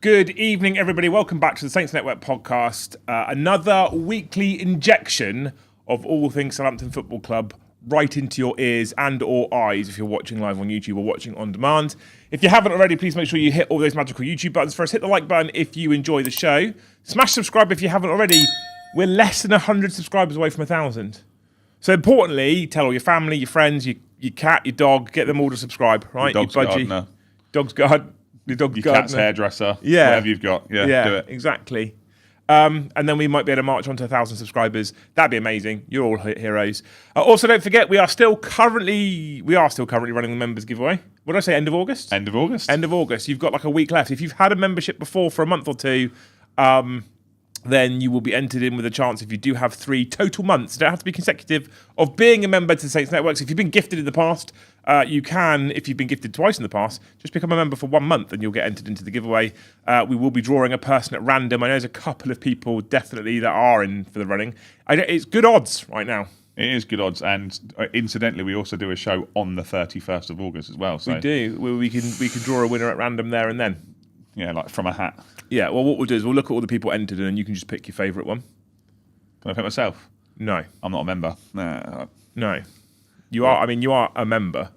Good evening, everybody. Welcome back to the Saints Network podcast. Another weekly injection of all things Southampton Football Club right into your ears and or eyes if you're watching live on YouTube or watching on demand. If you haven't already, please make sure you hit all those magical YouTube buttons first. Hit the like button if you enjoy the show. Smash subscribe if you haven't already. We're less than 100 subscribers away from 1,000. So importantly, tell all your family, your friends, your cat, your dog, get them all to subscribe, right? Your dog's gardener. Dog's gardener. Your cat's hairdresser, whatever you've got. Yeah, do it. Exactly. And then we might be able to march on to 1,000 subscribers. That'd be amazing. You're all heroes. Also, don't forget, we are still currently running the members giveaway. What did I say, end of August? End of August. End of August. You've got like a week left. If you've had a membership before for a month or two, then you will be entered in with a chance, if you do have 3 total months, don't have to be consecutive, of being a member to the Saints Network. So if you've been gifted in the past, you can, if you've been gifted twice in the past, just become a member for 1 month and you'll get entered into the giveaway. We will be drawing a person at random. I know there's a couple of people definitely that are in for the running. It's good odds right now. It is good odds, and incidentally, we also do a show on the 31st of August as well. So. We do. We can draw a winner at random there and then. Yeah, like from a hat. Yeah, well, what we'll do is we'll look at all the people entered and then you can just pick your favourite one. Can I pick myself? No. I'm not a member. No. You are a member.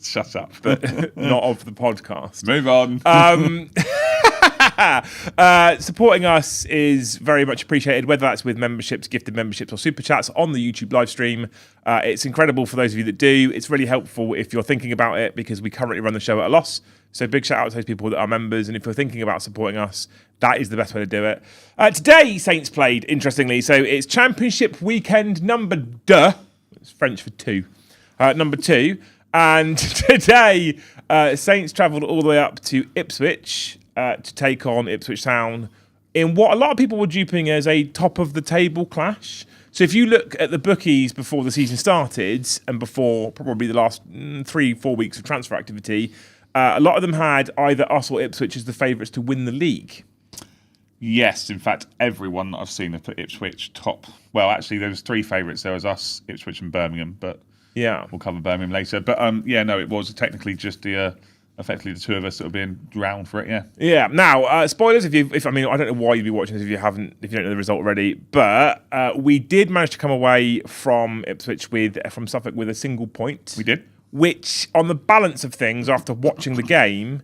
Shut up. But not of the podcast. Move on. Supporting us is very much appreciated, whether that's with memberships, gifted memberships, or super chats on the YouTube live stream. It's incredible for those of you that do. It's really helpful if you're thinking about it, because we currently run the show at a loss. So big shout out to those people that are members. And if you're thinking about supporting us, that is the best way to do it. Today, Saints played, interestingly. So it's Championship weekend number 2. It's French for 2. Number 2. And today, Saints travelled all the way up to Ipswich to take on Ipswich Town in what a lot of people were duping as a top-of-the-table clash. So if you look at the bookies before the season started and before probably the last 3-4 weeks of transfer activity, a lot of them had either us or Ipswich as the favourites to win the league. Yes, in fact, everyone that I've seen have put Ipswich top. Well, actually, there was 3 favourites. There was us, Ipswich and Birmingham, but yeah, we'll cover Birmingham later. But it was technically just effectively the 2 of us that were being drowned for it. Yeah. Now, spoilers. I don't know why you'd be watching this if you don't know the result already. But we did manage to come away from Ipswich from Suffolk with a single point. We did. Which, on the balance of things, after watching the game,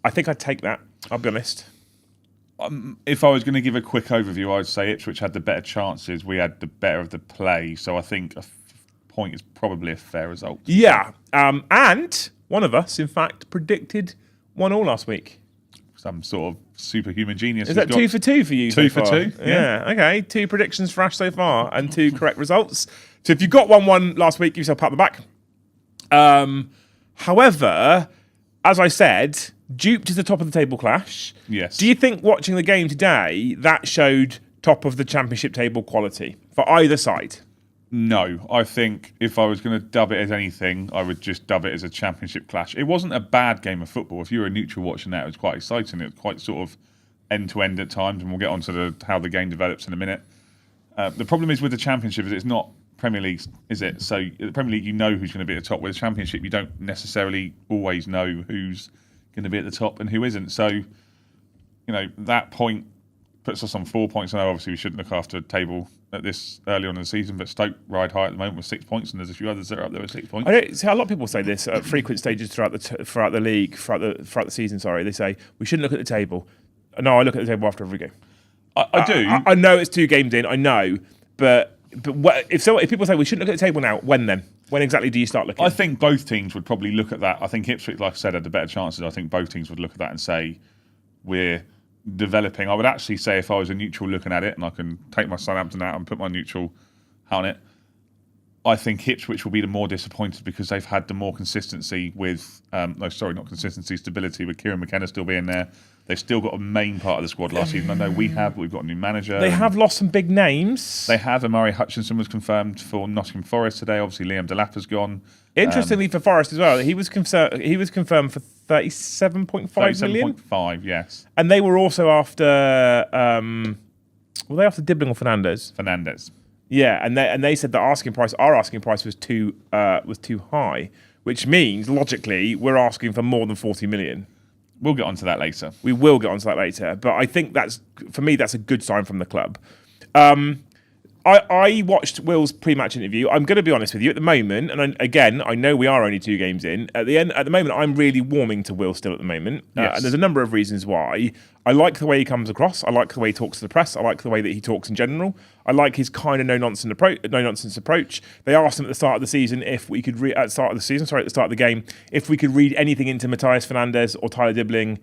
I think I'd take that. I'll be honest. If I was going to give a quick overview, I'd say Ipswich had the better chances. We had the better of the play. So I think a point is probably a fair result. Yeah. And one of us, in fact, predicted 1-1 last week. Some sort of superhuman genius. Is that 2 for 2 for you? 2 so for far? 2. Yeah. Okay. 2 predictions for Ash so far and 2 correct results. So if you got 1-1 last week, give yourself a pat on the back. However, as I said, duped is the top of the table clash. Yes. Do you think watching the game today that showed top of the championship table quality for either side? No, I think if I was going to dub it as anything, I would just dub it as a championship clash. It wasn't a bad game of football. If you were a neutral watching that, it was quite exciting. It was quite sort of end-to-end at times, and we'll get on to how the game develops in a minute. The problem is with the championship is it's not Premier League, is it? So the Premier League, you know who's going to be at the top. With the Championship, you don't necessarily always know who's going to be at the top and who isn't. So, that point puts us on 4 points. I know obviously we shouldn't look after a table at this early on in the season, but Stoke ride high at the moment with 6 points, and there's a few others that are up there with 6 points. I don't see a lot of people say this at frequent stages throughout the league, throughout the season. Sorry, they say we shouldn't look at the table. No, I look at the table after every game. I do. I know it's 2 games in. I know, but if people say we shouldn't look at the table now, when then? When exactly do you start looking? I think both teams would probably look at that. I think Ipswich, like I said, had the better chances. I think both teams would look at that and say we're developing. I would actually say if I was a neutral looking at it, and I can take my Southampton out and put my neutral on it, I think Ipswich will be the more disappointed because they've had the more consistency with, stability with Kieran McKenna still being there. They've still got a main part of the squad last season. I know we have, but we've got a new manager. They have lost some big names. They have. Amari Hutchinson was confirmed for Nottingham Forest today. Obviously, Liam Delap has gone. Interestingly, for Forest as well, he was confirmed for 37.5 million. 37.5, yes. And they were also after. Were they after Dibling or Fernandez? Fernandez. Yeah, and they said that our asking price was too high, which means logically we're asking for more than 40 million. We'll get onto that later. We will get onto that later. But I think for me, that's a good sign from the club. I watched Will's pre-match interview. I'm going to be honest with you at the moment, and again, I know we are only 2 games in. At the moment, I'm really warming to Will still at the moment, Yes. and there's a number of reasons why. I like the way he comes across. I like the way he talks to the press. I like the way that he talks in general. I like his kind of no nonsense approach. They asked him at the start of the season if we could at the start of the game, if we could read anything into Matthias Fernandes or Tyler Dibling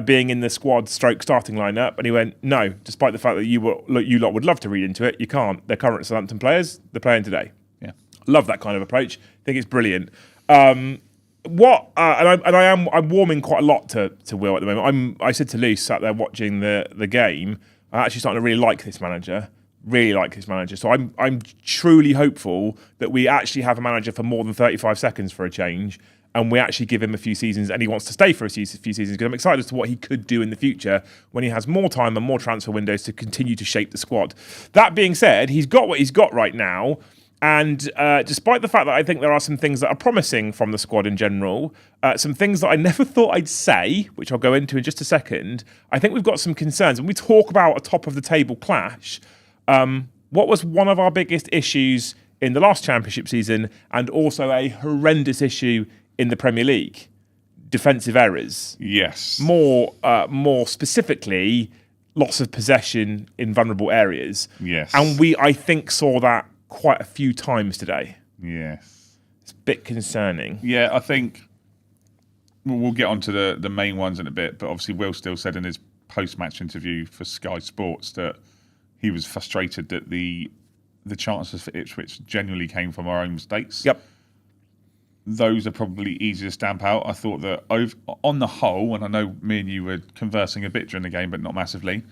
being in the squad starting lineup, and he went, no, despite the fact that you lot would love to read into it, you can't. They're current Southampton players. They're playing today. Yeah, love that kind of approach. I think it's brilliant. I'm warming quite a lot to Will at the moment. I said to Luce, sat there watching the game, I'm actually starting to really like this manager. So I'm truly hopeful that we actually have a manager for more than 35 seconds for a change, and we actually give him a few seasons, and he wants to stay for a few seasons, because I'm excited as to what he could do in the future when he has more time and more transfer windows to continue to shape the squad. That being said, he's got what he's got right now, and despite the fact that I think there are some things that are promising from the squad in general, some things that I never thought I'd say, which I'll go into in just a second, I think we've got some concerns. When we talk about a top-of-the-table clash, what was one of our biggest issues in the last championship season, and also a horrendous issue in the Premier League? Defensive errors. Yes. More specifically, loss of possession in vulnerable areas. Yes. And I think, saw that quite a few times today. Yes. It's a bit concerning. Yeah, I think we'll get onto the main ones in a bit, but obviously Will still said in his post-match interview for Sky Sports that he was frustrated that the chances for Ipswich genuinely came from our own mistakes. Yep. Those are probably easy to stamp out. I thought that on the whole, and I know me and you were conversing a bit during the game, but not massively.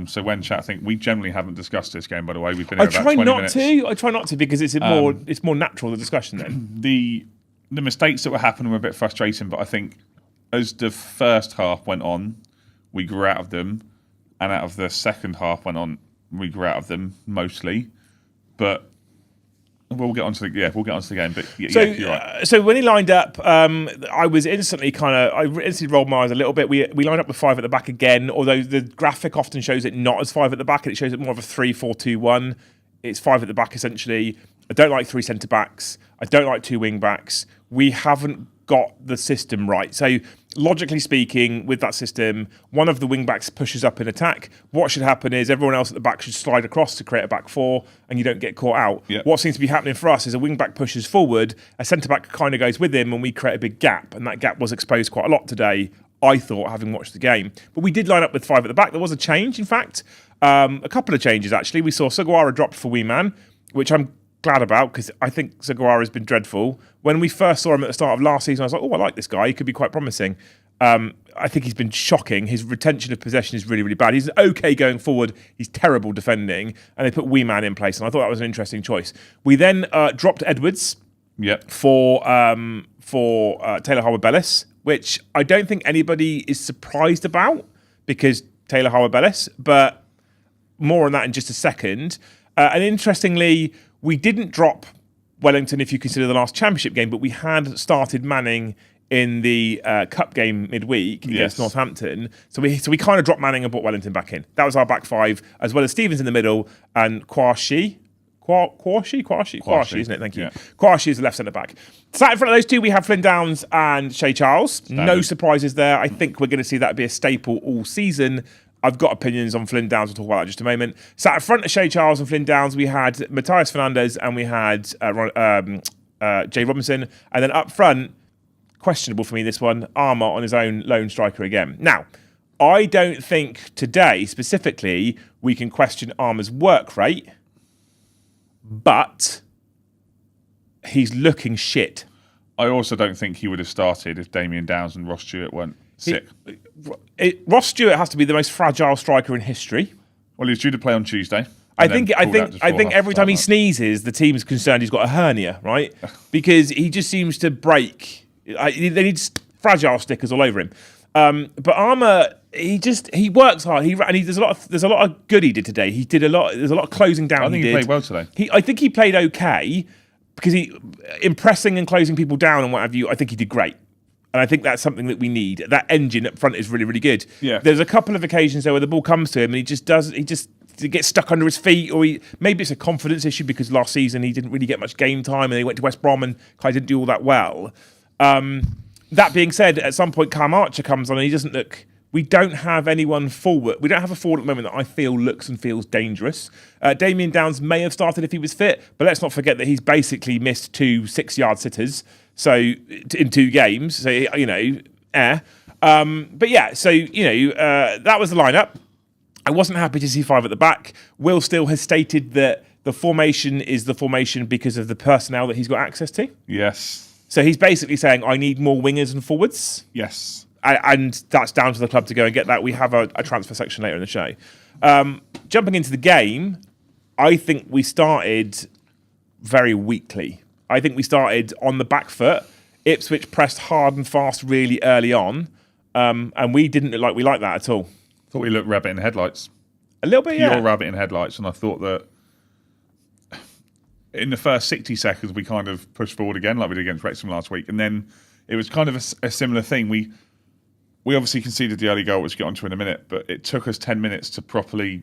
So when chat, I think we generally haven't discussed this game, by the way. We've been here about 20 minutes. I try not to, because it's more natural, the discussion then. The mistakes that were happening were a bit frustrating, but I think as the first half went on, we grew out of them, and out of the second half went on, we grew out of them mostly. But we'll get onto the game. But you're right. So when he lined up, I instantly rolled my eyes a little bit. We lined up with 5 at the back again, although the graphic often shows it not as 5 at the back, and it shows it more of a 3-4-2-1. It's 5 at the back essentially. I don't like 3 centre backs. I don't like 2 wing backs. We haven't got the system right. So logically speaking, with that system, one of the wing backs pushes up in attack. What should happen is everyone else at the back should slide across to create a back 4, and you don't get caught out. Yep. What seems to be happening for us is a wing back pushes forward, a centre back kind of goes with him, and we create a big gap. And that gap was exposed quite a lot today, I thought, having watched the game. But we did line up with 5 at the back. There was a change, in fact. A couple of changes, actually. We saw Sugawara dropped for Wee Man, which I'm glad about, because I think Sugawara has been dreadful. When we first saw him at the start of last season, I was like, I like this guy. He could be quite promising. I think he's been shocking. His retention of possession is really, really bad. He's okay going forward. He's terrible defending. And they put Wee Man in place, and I thought that was an interesting choice. We then dropped Edwards for Taylor Harwood-Bellis, which I don't think anybody is surprised about, because Taylor Harwood-Bellis, but more on that in just a second. And interestingly, we didn't drop Wellington if you consider the last championship game, but we had started Manning in the cup game midweek against Northampton. So we kind of dropped Manning and brought Wellington back in. That was our back 5, as well as Stevens in the middle and Kwashi, isn't it? Thank you. Yeah. Kwashi is the left centre back. Sat in front of those 2, we have Flynn Downs and Shea Charles. Standard. No surprises there. I think we're going to see that be a staple all season. I've got opinions on Flynn Downs. We'll talk about that in just a moment. Sat in front of Shea Charles and Flynn Downs, we had Matthias Fernandes and we had Jay Robinson. And then up front, questionable for me, this one, Armour on his own lone striker again. Now, I don't think today, specifically, we can question Armour's work rate, but he's looking shit. I also don't think he would have started if Damien Downs and Ross Stewart weren't sick. Ross Stewart has to be the most fragile striker in history. Well, he's due to play on Tuesday. I think every time he sneezes, the team's concerned he's got a hernia, right? Because he just seems to break. They need fragile stickers all over him. But Armour, he works hard. There's a lot of good he did today. There's a lot of closing down. I think he played well today. I think he played okay, because he impressing and closing people down and what have you. I think he did great. And I think that's something that we need. That engine up front is really, really good. Yeah. There's a couple of occasions though where the ball comes to him and he just gets stuck under his feet, or maybe it's a confidence issue because last season he didn't really get much game time and he went to West Brom and kind of didn't do all that well. That being said, at some point Cam Archer comes on and he doesn't look... We don't have anyone forward. We don't have a forward at the moment that I feel looks and feels dangerous. Damien Downs may have started if he was fit, but let's not forget that he's basically missed 2 6-yard sitters in 2 games. So, but yeah, so, that was the lineup. I wasn't happy to see 5 at the back. Will Steele has stated that the formation is the formation because of the personnel that he's got access to. Yes. So he's basically saying, I need more wingers and forwards. Yes. And that's down to the club to go and get that. We have a transfer section later in the show. Jumping into the game, I think we started very weakly. I think we started on the back foot. Ipswich pressed hard and fast really early on, and we didn't look like we liked that at all. Thought we looked rabbit in headlights. A little bit, yeah. Pure rabbit in headlights, and I thought that in the first 60 seconds we kind of pushed forward again like we did against Wrexham last week, and then it was kind of a similar thing. We obviously conceded the early goal, which we'll get onto in a minute, but it took us 10 minutes to properly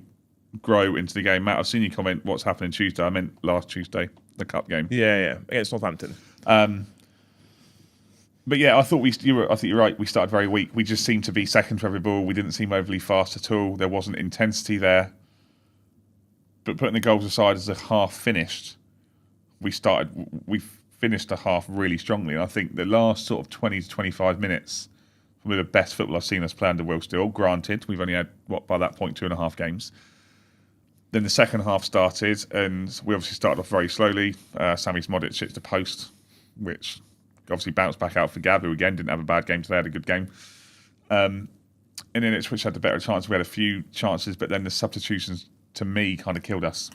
grow into the game. Matt, I've seen you comment what's happening Tuesday. I meant last Tuesday, the cup game. Yeah, against Northampton. But yeah, I think you're right. We started very weak. We just seemed to be second for every ball. We didn't seem overly fast at all. There wasn't intensity there. But putting the goals aside, as the half finished, we finished the half really strongly. And I think the last sort of 20 to 25 minutes, probably the best football I've seen us play under Will Steele. Granted, we've only had, by that point, 2.5 games. Then the second half started, and we obviously started off very slowly. Sammy Smodic hits the post, which obviously bounced back out for Gab, who again didn't have a bad game today, had a good game. And then Ipswich had the better chance. We had a few chances, but then the substitutions, to me, kind of killed us.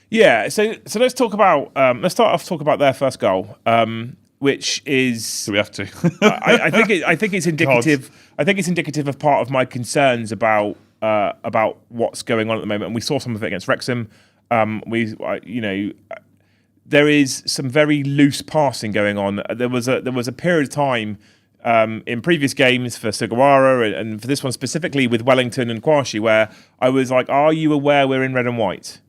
Yeah, so let's talk about let's start off talk about their first goal, which is. Do we have to? I think it's indicative. God. I think it's indicative of part of my concerns about what's going on at the moment, and we saw some of it against Wrexham. There is some very loose passing going on. There was a period of time in previous games for Sugawara and for this one specifically with Wellington and Kwashi where I was like, are you aware we're in red and white?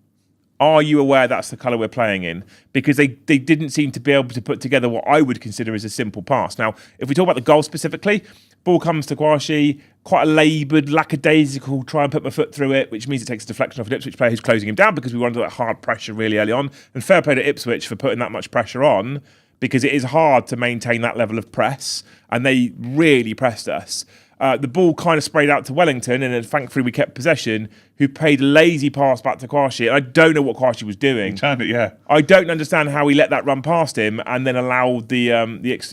Are you aware that's the colour we're playing in? Because they didn't seem to be able to put together what I would consider as a simple pass. Now, if we talk about the goal specifically, ball comes to Kwashi, quite a laboured, lackadaisical, try and put my foot through it, which means it takes a deflection off an Ipswich player who's closing him down because we wanted that hard pressure really early on. And fair play to Ipswich for putting that much pressure on because it is hard to maintain that level of press, and they really pressed us. The ball kind of sprayed out to Wellington, and then thankfully we kept possession, who played a lazy pass back to Kwashi. And I don't know what Kwashi was doing. Turned it, yeah. I don't understand how he let that run past him and then allowed the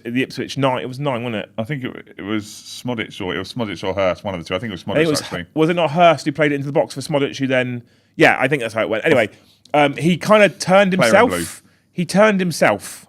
Ipswich 9. It was 9, wasn't it? I think it was Smodic or Hurst, one of the two. I think it was Smodic, actually. Was it not Hurst who played it into the box for Smodic, who then... Yeah, I think that's how it went. Anyway, he kind of turned himself. He turned himself.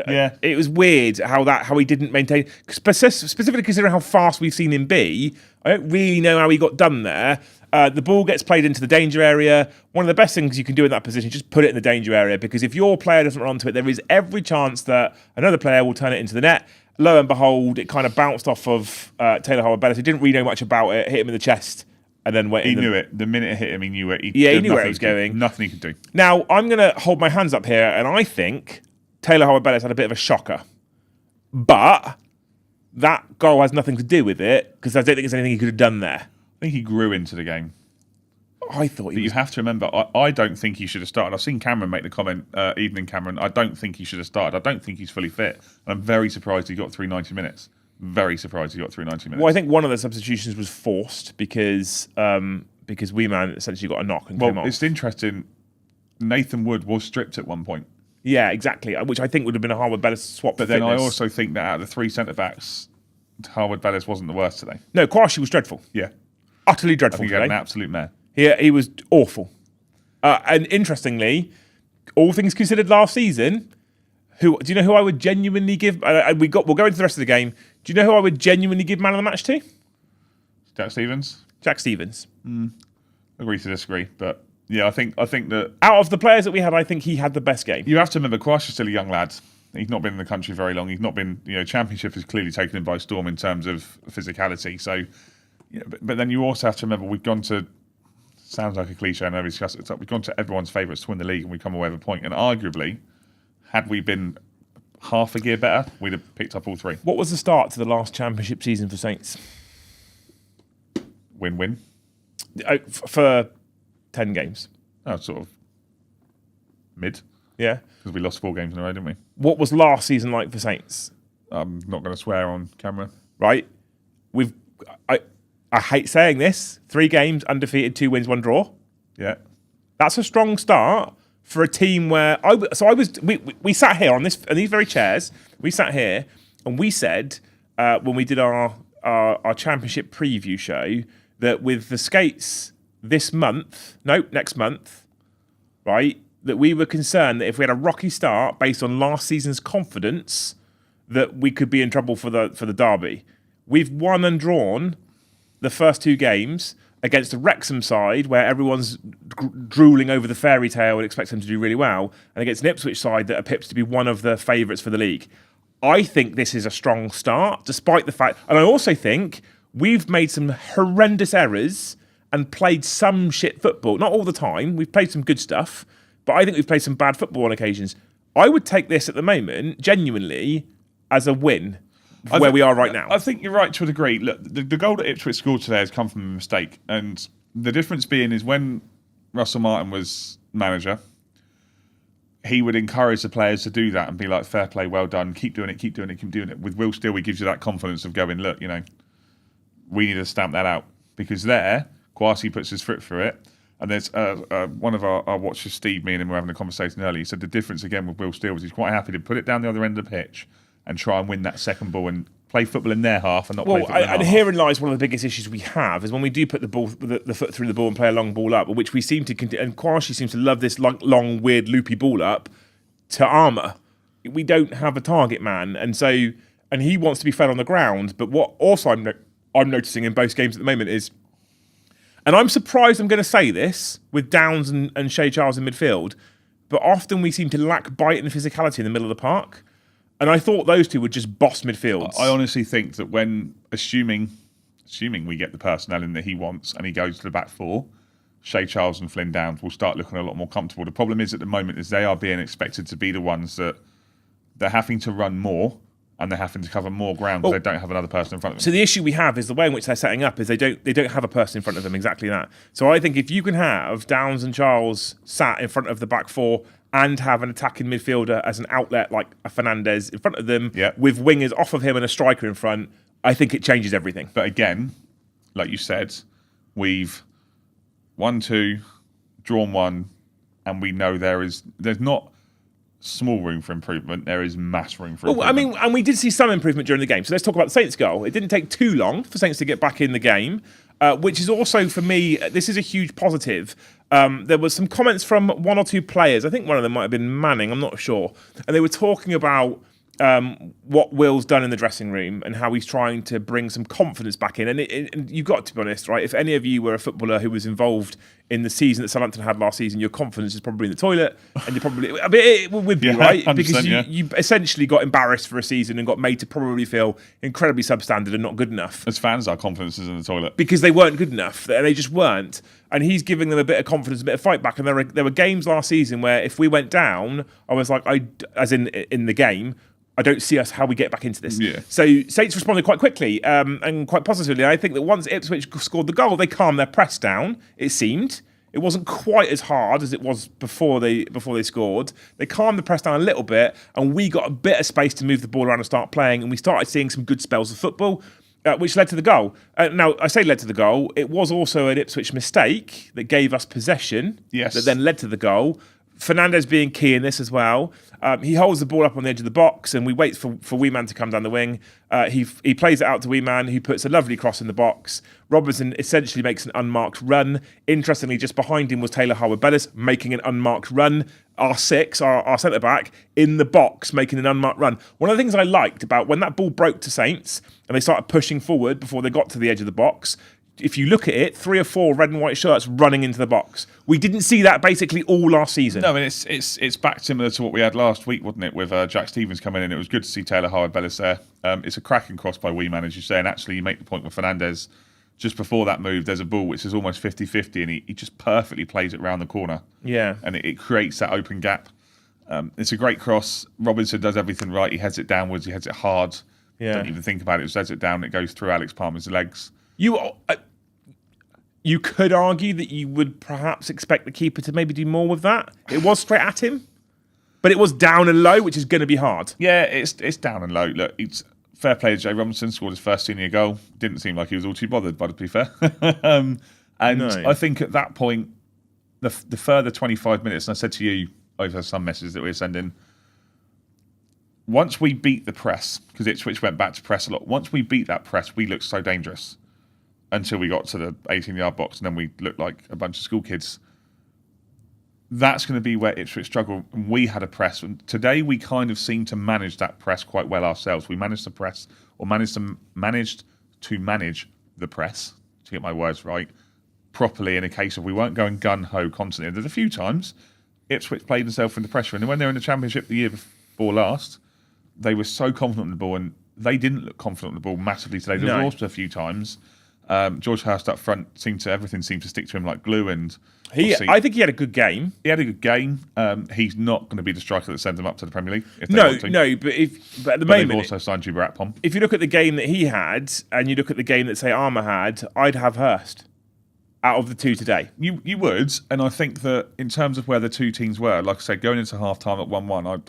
Yeah, it was weird how he didn't maintain, specifically considering how fast we've seen him be. I don't really know how he got done there. The ball gets played into the danger area. One of the best things you can do in that position is just put it in the danger area, because if your player doesn't run onto it, there is every chance that another player will turn it into the net. Lo and behold, it kind of bounced off of Taylor Howard-Bellis, who didn't really know much about it, hit him in the chest, and then went. He knew it. The minute it hit him, he knew it. He knew where it was going. Nothing he could do. Now, I'm going to hold my hands up here, and I think Taylor Howard-Bellis had a bit of a shocker. But that goal has nothing to do with it, because I don't think there's anything he could have done there. I think he grew into the game. I thought you have to remember, I don't think he should have started. I've seen Cameron make the comment, Evening Cameron, I don't think he should have started. I don't think he's fully fit. And I'm very surprised he got through 90 minutes. Very surprised he got through 90 minutes. Well, I think one of the substitutions was forced because Weeman essentially got a knock and came off. It's interesting. Nathan Wood was stripped at one point. Yeah, exactly. Which I think would have been a Howard-Bellis swap. But then I also think that out of the 3 centre-backs, Howard-Bellis wasn't the worst today. No, Kwashi was dreadful. Yeah. Utterly dreadful I think he today. had an absolute mare. He was awful. And interestingly, all things considered last season, do you know who I would genuinely give... we'll go into the rest of the game. Do you know who I would genuinely give man of the match to? Jack Stevens? Jack Stevens. Agree to disagree, but... Yeah, I think that... Out of the players that we had, I think he had the best game. You have to remember, Kwashi's still a young lad. He's not been in the country very long. He's not been, Championship has clearly taken him by storm in terms of physicality. So, but then you also have to remember we've gone to, sounds like a cliche, I know we discussed it, we've gone to everyone's favourites to win the league and we come away with a point. And arguably, had we been half a gear better, we'd have picked up all three. What was the start to the last Championship season for Saints? Win-win. For 10 games. Oh, sort of mid. Yeah. Because we lost 4 games in a row, didn't we? What was last season like for Saints? I'm not going to swear on camera. Right? I hate saying this. 3 games, undefeated, 2 wins, 1 draw. Yeah. That's a strong start for a team where we sat here on these very chairs. We sat here and we said when we did our Championship preview show that with the Skates next month, right, that we were concerned that if we had a rocky start based on last season's confidence, that we could be in trouble for the derby. We've won and drawn the first 2 games against a Wrexham side where everyone's drooling over the fairy tale and expects them to do really well, and against an Ipswich side that are pipped to be one of the favourites for the league. I think this is a strong start, despite the fact, and I also think we've made some horrendous errors and played some shit football. Not all the time. We've played some good stuff, but I think we've played some bad football on occasions. I would take this at the moment, genuinely, as a win where we are right now. I think you're right to a degree. Look, the goal that Ipswich scored today has come from a mistake. And the difference being is when Russell Martin was manager, he would encourage the players to do that and be like, fair play, well done, keep doing it, keep doing it, keep doing it. With Will Steele, he gives you that confidence of going, look, we need to stamp that out. Because there, Kwasi puts his foot through it. And there's one of our watchers, Steve, me and him were having a conversation earlier. He said the difference again with Will Steele was he's quite happy to put it down the other end of the pitch and try and win that second ball and play football in their half and not play football in our half. And herein lies one of the biggest issues we have is when we do put the foot through the ball and play a long ball up, which we seem to, and Kwasi seems to love this long, weird, loopy ball up to armour. We don't have a target man, and he wants to be fed on the ground. But what also I'm noticing in both games at the moment is, and I'm surprised I'm going to say this with Downs and Shea Charles in midfield, but often we seem to lack bite and physicality in the middle of the park. And I thought those two would just boss midfields. I honestly think that when, assuming we get the personnel in that he wants and he goes to the back 4, Shea Charles and Flynn Downs will start looking a lot more comfortable. The problem is at the moment is they are being expected to be the ones that they're having to run more and they're having to cover more ground because they don't have another person in front of them. So the issue we have is the way in which they're setting up is they don't have a person in front of them, exactly that. So I think if you can have Downs and Charles sat in front of the back 4 and have an attacking midfielder as an outlet like a Fernandez in front of them with wingers off of him and a striker in front, I think it changes everything. But again, like you said, we've won 2, drawn 1, and we know there's not small room for improvement. There is mass room for improvement. And we did see some improvement during the game. So let's talk about the Saints goal. It didn't take too long for Saints to get back in the game, which is also, for me, this is a huge positive. There was some comments from 1 or 2 players. I think one of them might have been Manning, I'm not sure. And they were talking about what Will's done in the dressing room and how he's trying to bring some confidence back in. And you've got to be honest, right? If any of you were a footballer who was involved in the season that Southampton had last season, your confidence is probably in the toilet, and you're probably it would be right because you essentially got embarrassed for a season and got made to probably feel incredibly substandard and not good enough. As fans, our confidence is in the toilet because they weren't good enough. They just weren't, and he's giving them a bit of confidence, a bit of fight back. And there were games last season where if we went down, I was like, as in the game, I don't see us how we get back into this. Yeah. So Saints responded quite quickly and quite positively. I think that once Ipswich scored the goal, they calmed their press down. It seemed it wasn't quite as hard as it was before they scored. They calmed the press down a little bit, and we got a bit of space to move the ball around and start playing. And we started seeing some good spells of football, which led to the goal. Now I say led to the goal. It was also an Ipswich mistake that gave us possession. Yes. That then led to the goal. Fernandez being key in this as well. He holds the ball up on the edge of the box and we wait for Weeman to come down the wing. He plays it out to Weeman, who puts a lovely cross in the box. Robertson essentially makes an unmarked run. Interestingly, just behind him was Taylor Harwood-Bellis making an unmarked run. Our centre-back, in the box making an unmarked run. One of the things I liked about when that ball broke to Saints and they started pushing forward before they got to the edge of the box, if you look at it, 3 or 4 red and white shirts running into the box. We didn't see that basically all last season. No, I mean, it's back similar to what we had last week, wasn't it, with Jack Stevens coming in. It was good to see Taylor Howard-Bellis there. It's a cracking cross by Weeman, as you say, and actually you make the point with Fernandez. Just before that move, there's a ball which is almost 50-50, and he just perfectly plays it round the corner. Yeah. And it creates that open gap. It's a great cross. Robinson does everything right. He heads it downwards. He heads it hard. Yeah. Don't even think about it. Just heads it down. It goes through Alex Palmer's legs. You could argue that you would perhaps expect the keeper to maybe do more with that. It was straight at him, but it was down and low, which is going to be hard. Yeah, it's down and low. Look, it's fair play to Jay Robinson. Scored his first senior goal. Didn't seem like he was all too bothered, but to be fair. I think at that point, the further 25 minutes, and I said to you over some messages that we were sending, once we beat the press, because Ipswich went back to press a lot, once we beat that press, we looked so dangerous until we got to the 18-yard box, and then we looked like a bunch of school kids. That's going to be where Ipswich struggle. And we had a press, and today we kind of seemed to manage that press quite well ourselves. We managed to press, or managed to manage the press, to get my words right, properly, in a case of we weren't going gun-ho constantly. There's a few times Ipswich played themselves into pressure, and when they were in the Championship the year before last, they were so confident in the ball, and they didn't look confident in the ball massively today. There was also a few times George Hurst up front everything seemed to stick to him like glue, and I think he had a good game. He had a good game. He's not going to be the striker that sends him up to the Premier League. No, but at the moment, they've also signed Juba Akpom. If you look at the game that he had, and you look at the game that say Armour had, I'd have Hurst out of the two today. You would, and I think that in terms of where the two teams were, like I said, going into half time at 1-1, I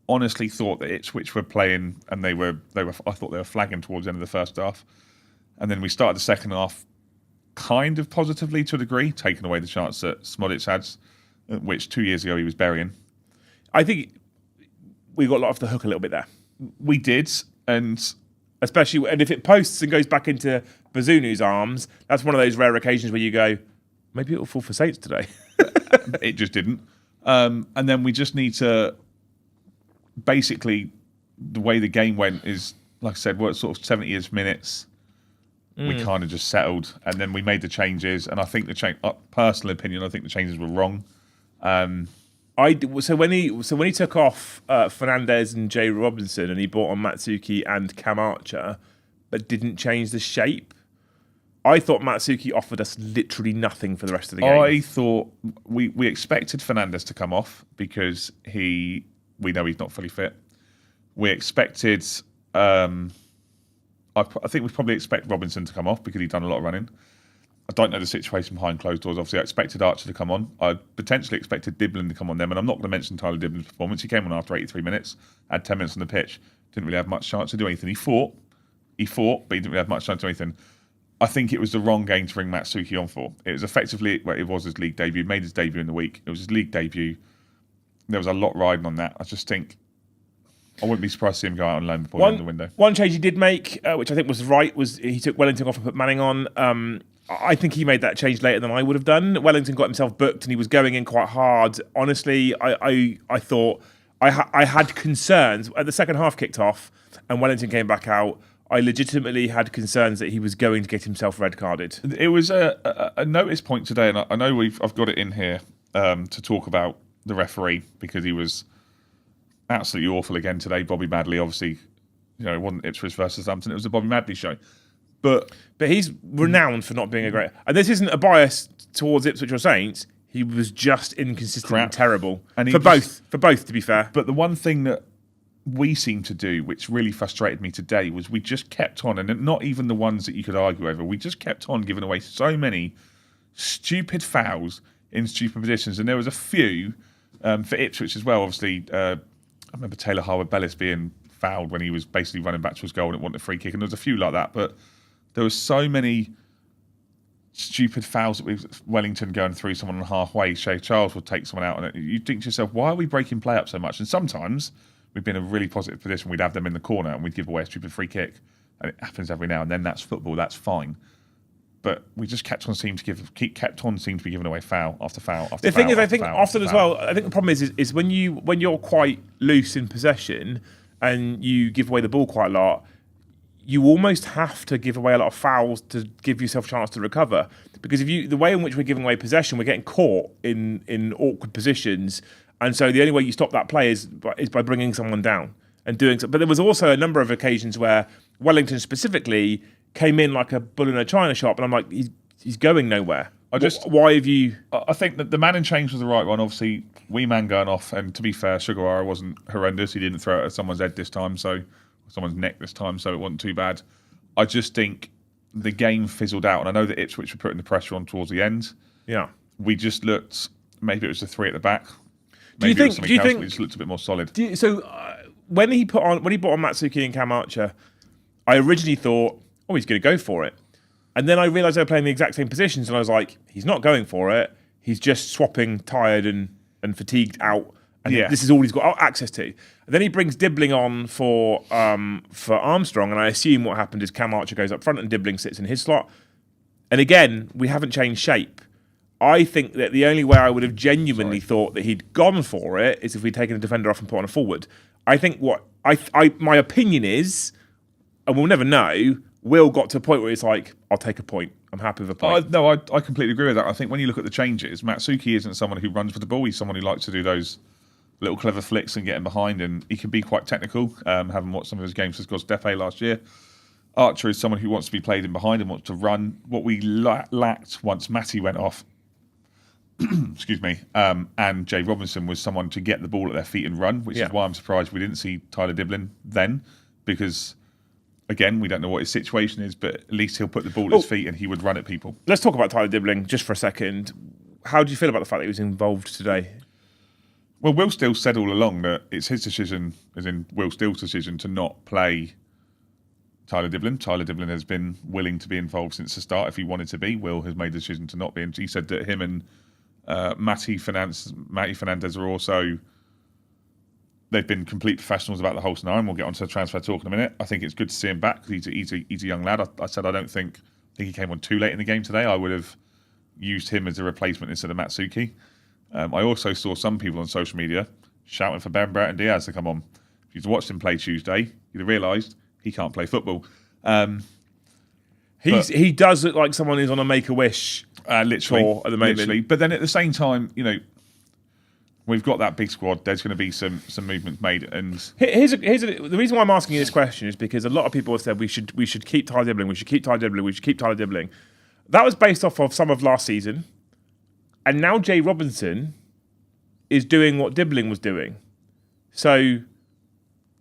honestly thought that Ipswich were playing, and I thought they were flagging towards the end of the first half. And then we started the second half kind of positively to a degree, taking away the chance that Smodic had, which 2 years ago he was burying. I think we got let off the hook a little bit there. We did, and if it posts and goes back into Bazunu's arms, that's one of those rare occasions where you go, maybe it'll fall for Saints today. It just didn't. And then we just need to, basically, the way the game went is, like I said, we're at sort of 70th minutes. We kind of just settled, and then we made the changes. And I think personal opinion, I think the changes were wrong. So when he took off Fernandez and Jay Robinson, and he brought on Matsuki and Cam Archer, but didn't change the shape, I thought Matsuki offered us literally nothing for the rest of the game. I thought we expected Fernandez to come off because we know he's not fully fit. We expected. I think we probably expect Robinson to come off because he'd done a lot of running. I don't know the situation behind closed doors. Obviously, I expected Archer to come on. I potentially expected Dibling to come on them, and I'm not going to mention Tyler Dibling's performance. He came on after 83 minutes, had 10 minutes on the pitch, didn't really have much chance to do anything. He fought, but he didn't really have much chance to do anything. I think it was the wrong game to bring Matsuki on for. It was effectively, it was his league debut. He made his debut in the week. It was his league debut. There was a lot riding on that. I just think I wouldn't be surprised to see him go out on loan before the end of the window. One change he did make, which I think was right, was he took Wellington off and put Manning on. I think he made that change later than I would have done. Wellington got himself booked and he was going in quite hard. Honestly, I thought I had concerns. At the second half kicked off and Wellington came back out, I legitimately had concerns that he was going to get himself red carded. It was a notice point today, and I know I've got it in here to talk about the referee because he was absolutely awful again today. Bobby Madley, obviously, it wasn't Ipswich versus Southampton. It was a Bobby Madley show. But he's renowned for not being a great... And this isn't a bias towards Ipswich or Saints. He was just inconsistent and terrible. And for both, to be fair. But the one thing that we seemed to do, which really frustrated me today, was we just kept on, and not even the ones that you could argue over, we just kept on giving away so many stupid fouls in stupid positions. And there was a few for Ipswich as well. Obviously, I remember Taylor Howard-Bellis being fouled when he was basically running back to his goal and it wanted a free kick. And there was a few like that. But there was so many stupid fouls that Wellington going through someone on halfway. Shay Charles would take someone out. And you think to yourself, why are we breaking play up so much? And sometimes we'd be in a really positive position. We'd have them in the corner and we'd give away a stupid free kick. And it happens every now and then. That's football. That's fine. But we just kept on seeming to be giving away foul after foul after foul. The thing is, I think often as well, I think the problem is when you're quite loose in possession and you give away the ball quite a lot, you almost have to give away a lot of fouls to give yourself a chance to recover. Because the way in which we're giving away possession, we're getting caught in awkward positions, and so the only way you stop that play is by bringing someone down and doing so. But there was also a number of occasions where Wellington specifically came in like a bull in a china shop, and I'm like, he's going nowhere. Why have you? I think that the man in change was the right one. Obviously, wee man going off, and to be fair, Sugawara wasn't horrendous. He didn't throw it at someone's head this time, someone's neck this time, so it wasn't too bad. I just think the game fizzled out, and I know that Ipswich were putting the pressure on towards the end. Yeah, we just looked. Maybe it was the three at the back. Do you think? We just looked a bit more solid. When he brought on Matsuki and Cam Archer, I originally thought, oh, he's going to go for it. And then I realised they were playing the exact same positions, and I was like, he's not going for it. He's just swapping tired and fatigued out, and this is all he's got access to. And then he brings Dibling on for Armstrong, and I assume what happened is Cam Archer goes up front and Dibling sits in his slot. And again, we haven't changed shape. I think that the only way I would have genuinely thought that he'd gone for it is if we'd taken a defender off and put on a forward. I think my opinion is, and we'll never know, Will got to a point where it's like, I'll take a point. I'm happy with a point. I completely agree with that. I think when you look at the changes, Matsuki isn't someone who runs for the ball. He's someone who likes to do those little clever flicks and get in behind, and he can be quite technical, having watched some of his games for Defe last year. Archer is someone who wants to be played in behind and wants to run. What we lacked once Matty went off, excuse me, and Jay Robinson was someone to get the ball at their feet and run, which is why I'm surprised we didn't see Tyler Dibling then, because again, we don't know what his situation is, but at least he'll put the ball at his feet and he would run at people. Let's talk about Tyler Dibling just for a second. How do you feel about the fact that he was involved today? Well, Will Steele said all along that it's his decision, as in Will Steele's decision, to not play Tyler Dibling. Tyler Dibling has been willing to be involved since the start if he wanted to be. Will has made the decision to not be. And he said that him and Matty Fernandez are also... They've been complete professionals about the whole scenario, and we'll get onto the transfer talk in a minute. I think it's good to see him back because he's a young lad. I said I think he came on too late in the game today. I would have used him as a replacement instead of Matsuki. I also saw some people on social media shouting for Ben Brereton Diaz to come on. If you'd watched him play Tuesday, you'd have realised he can't play football. He does look like someone who's on a Make-A-Wish tour at the moment. Literally. But then at the same time, we've got that big squad. There's going to be some movements made, and the reason why I'm asking you this question is because a lot of people have said we should keep Tyler Dibling, we should keep Tyler Dibling, we should keep Tyler Dibling. That was based off of some of last season, and now Jay Robinson is doing what Dibling was doing. So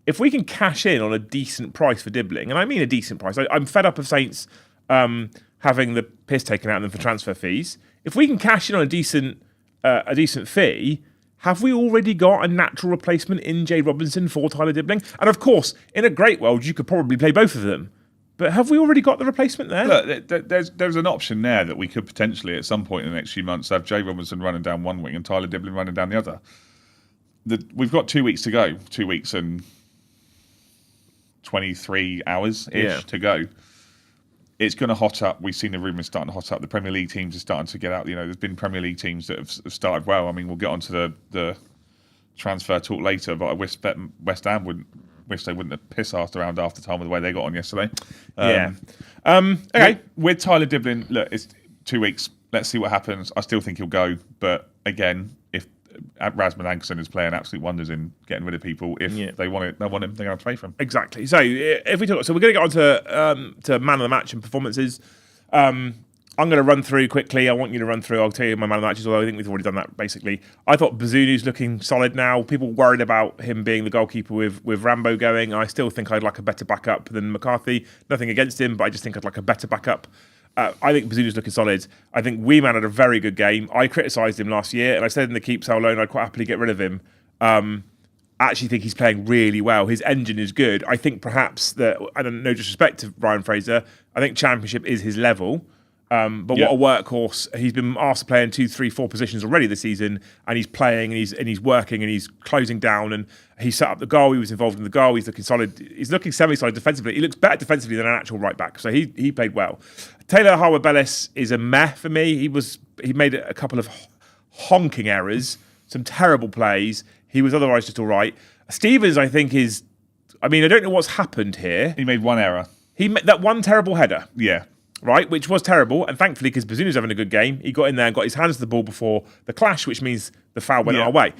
if we can cash in on a decent price for Dibling, and I mean a decent price, I'm fed up of Saints having the piss taken out of them for transfer fees. If we can cash in on a decent fee. Have we already got a natural replacement in Jay Robinson for Tyler Dibling? And of course, in a great world, you could probably play both of them. But have we already got the replacement there? Look, there's an option there that we could potentially, at some point in the next few months, have Jay Robinson running down one wing and Tyler Dibling running down the other. We've got 2 weeks to go. 2 weeks and 23 hours-ish to go. It's going to hot up. We've seen the rumours starting to hot up. The Premier League teams are starting to get out. There's been Premier League teams that have started well. I mean, we'll get onto the transfer talk later, but I wish West Ham wish they wouldn't have piss-arsed around after time with the way they got on yesterday. Okay. With Tyler Dibling, look, it's 2 weeks. Let's see what happens. I still think he'll go. But again, if Rasmus Ankerson is playing absolute wonders in getting rid of people, if they want him, they're going to have to pay for him. Exactly. So if we talk, we're going to get on to man of the match and performances. I'm going to run through quickly. I want you to run through. I'll tell you my man of the matches, although I think we've already done that basically. I thought Bazunu's looking solid now. People worried about him being the goalkeeper with Rambo going. I still think I'd like a better backup than McCarthy. Nothing against him, but I just think I'd like a better backup. I think Bazunu's looking solid. I think Weeman had a very good game. I criticised him last year, and I said in the keep sell loan I'd quite happily get rid of him. I actually think he's playing really well. His engine is good. I think perhaps that, I don't know, disrespect to Ryan Fraser, I think Championship is his level. But what a workhorse. He's been asked to play in 2, 3, 4 positions already this season, and he's playing and he's working and he's closing down, and he set up the goal. He was involved in the goal. He's looking solid. He's looking semi-solid defensively. He looks better defensively than an actual right back. So he played well. Taylor Harwood-Bellis is a meh for me. He made a couple of honking errors, some terrible plays. He was otherwise just all right. Stevens, I think, I don't know what's happened here. He made one error. He met that one terrible header, Yeah. right, which was terrible, and thankfully, because Bazunu's having a good game, he got in there and got his hands to the ball before the clash, which means the foul went our way.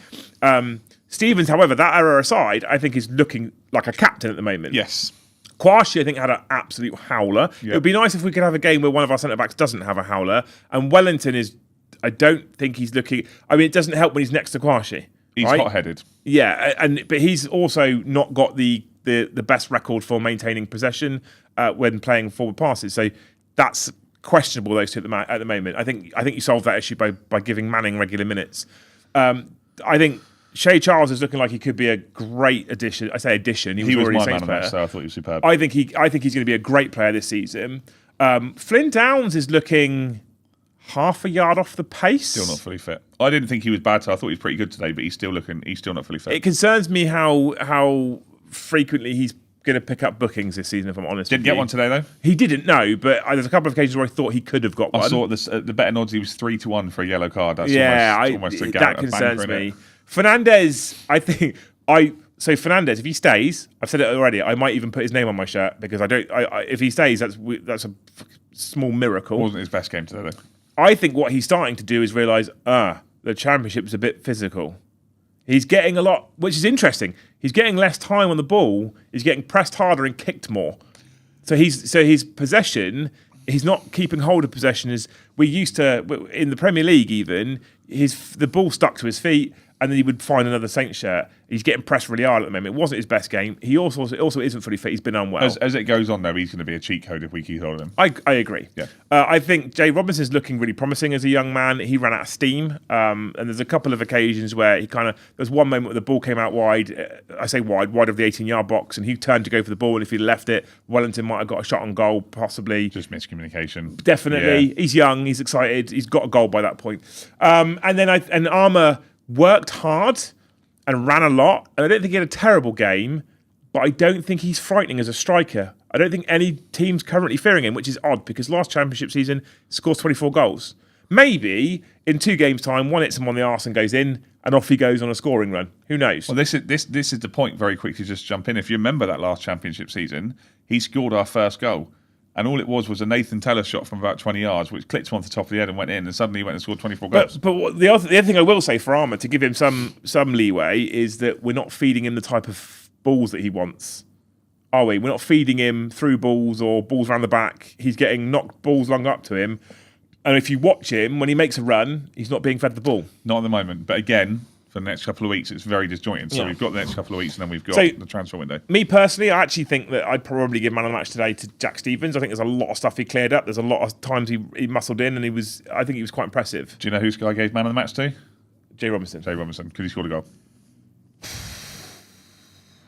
Stevens, however, that error aside, I think is looking like a captain at the moment. Yes. Kwashi, I think, had an absolute howler. It would be nice if we could have a game where one of our centre-backs doesn't have a howler, and Wellington is, I don't think he's looking, I mean, it doesn't help when he's next to Kwashi. He's right? hot-headed. Yeah, but he's also not got the best record for maintaining possession when playing forward passes. So that's questionable, those two at the moment. I think you solve that issue by giving Manning regular minutes. I think Shea Charles is looking like he could be a great addition. I say addition. He was already my Saints man player. of that, so I thought he was superb. I think he's going to be a great player this season. Flynn Downs is looking half a yard off the pace. Still not fully fit. I didn't think he was bad, so I thought he was pretty good today, but he's still not fully fit. It concerns me how frequently he's going to pick up bookings this season, if I'm honest. Didn't get one today, though? He didn't, no, but there's a couple of occasions where I thought he could have got one. I saw this, the betting odds, he was 3-1 for a yellow card. That's almost a that concerns me. Fernandez, So Fernandez, if he stays, I've said it already, I might even put his name on my shirt because if he stays, that's a small miracle. It wasn't his best game today, though. I think what he's starting to do is realise, the championship's a bit physical. He's getting a lot, which is interesting. He's getting less time on the ball. He's getting pressed harder and kicked more. So his possession, he's not keeping hold of possession as we used to in the Premier League. Even the ball stuck to his feet, and then he would find another Saints shirt. He's getting pressed really hard at the moment. It wasn't his best game. He also isn't fully fit. He's been unwell. As it goes on, though, he's going to be a cheat code if we keep holding him. I agree. Yeah. I think Jay Robinson's looking really promising as a young man. He ran out of steam, and there's a couple of occasions where there's one moment where the ball came out wide. I say wide of the 18-yard box, and he turned to go for the ball. And if he'd left it, Wellington might have got a shot on goal, possibly. Just miscommunication. Definitely. Yeah. He's young. He's excited. He's got a goal by that point. And then Armour worked hard and ran a lot. And I don't think he had a terrible game, but I don't think he's frightening as a striker. I don't think any team's currently fearing him, which is odd because last championship season scores 24 goals. Maybe in 2 games' time, one hits him on the arse and goes in, and off he goes on a scoring run. Who knows? Well, this is the point. Very quickly, just jump in. If you remember that last championship season, he scored our first goal. And all it was a Nathan Teller shot from about 20 yards, which clipped him off the top of the head and went in, and suddenly he went and scored 24 goals. But the other thing I will say for Armour, to give him some leeway, is that we're not feeding him the type of balls that he wants. Are we? We're not feeding him through balls or balls around the back. He's getting knocked balls long up to him. And if you watch him, when he makes a run, he's not being fed the ball. Not at the moment. But again, for the next couple of weeks, it's very disjointed. So we've got the next couple of weeks, and then we've got the transfer window. Me personally, I actually think that I'd probably give man of the match today to Jack Stevens. I think there's a lot of stuff he cleared up. There's a lot of times he muscled in, and I think he was quite impressive. Do you know who Sky gave man of the match to? Jay Robinson, because he scored a goal.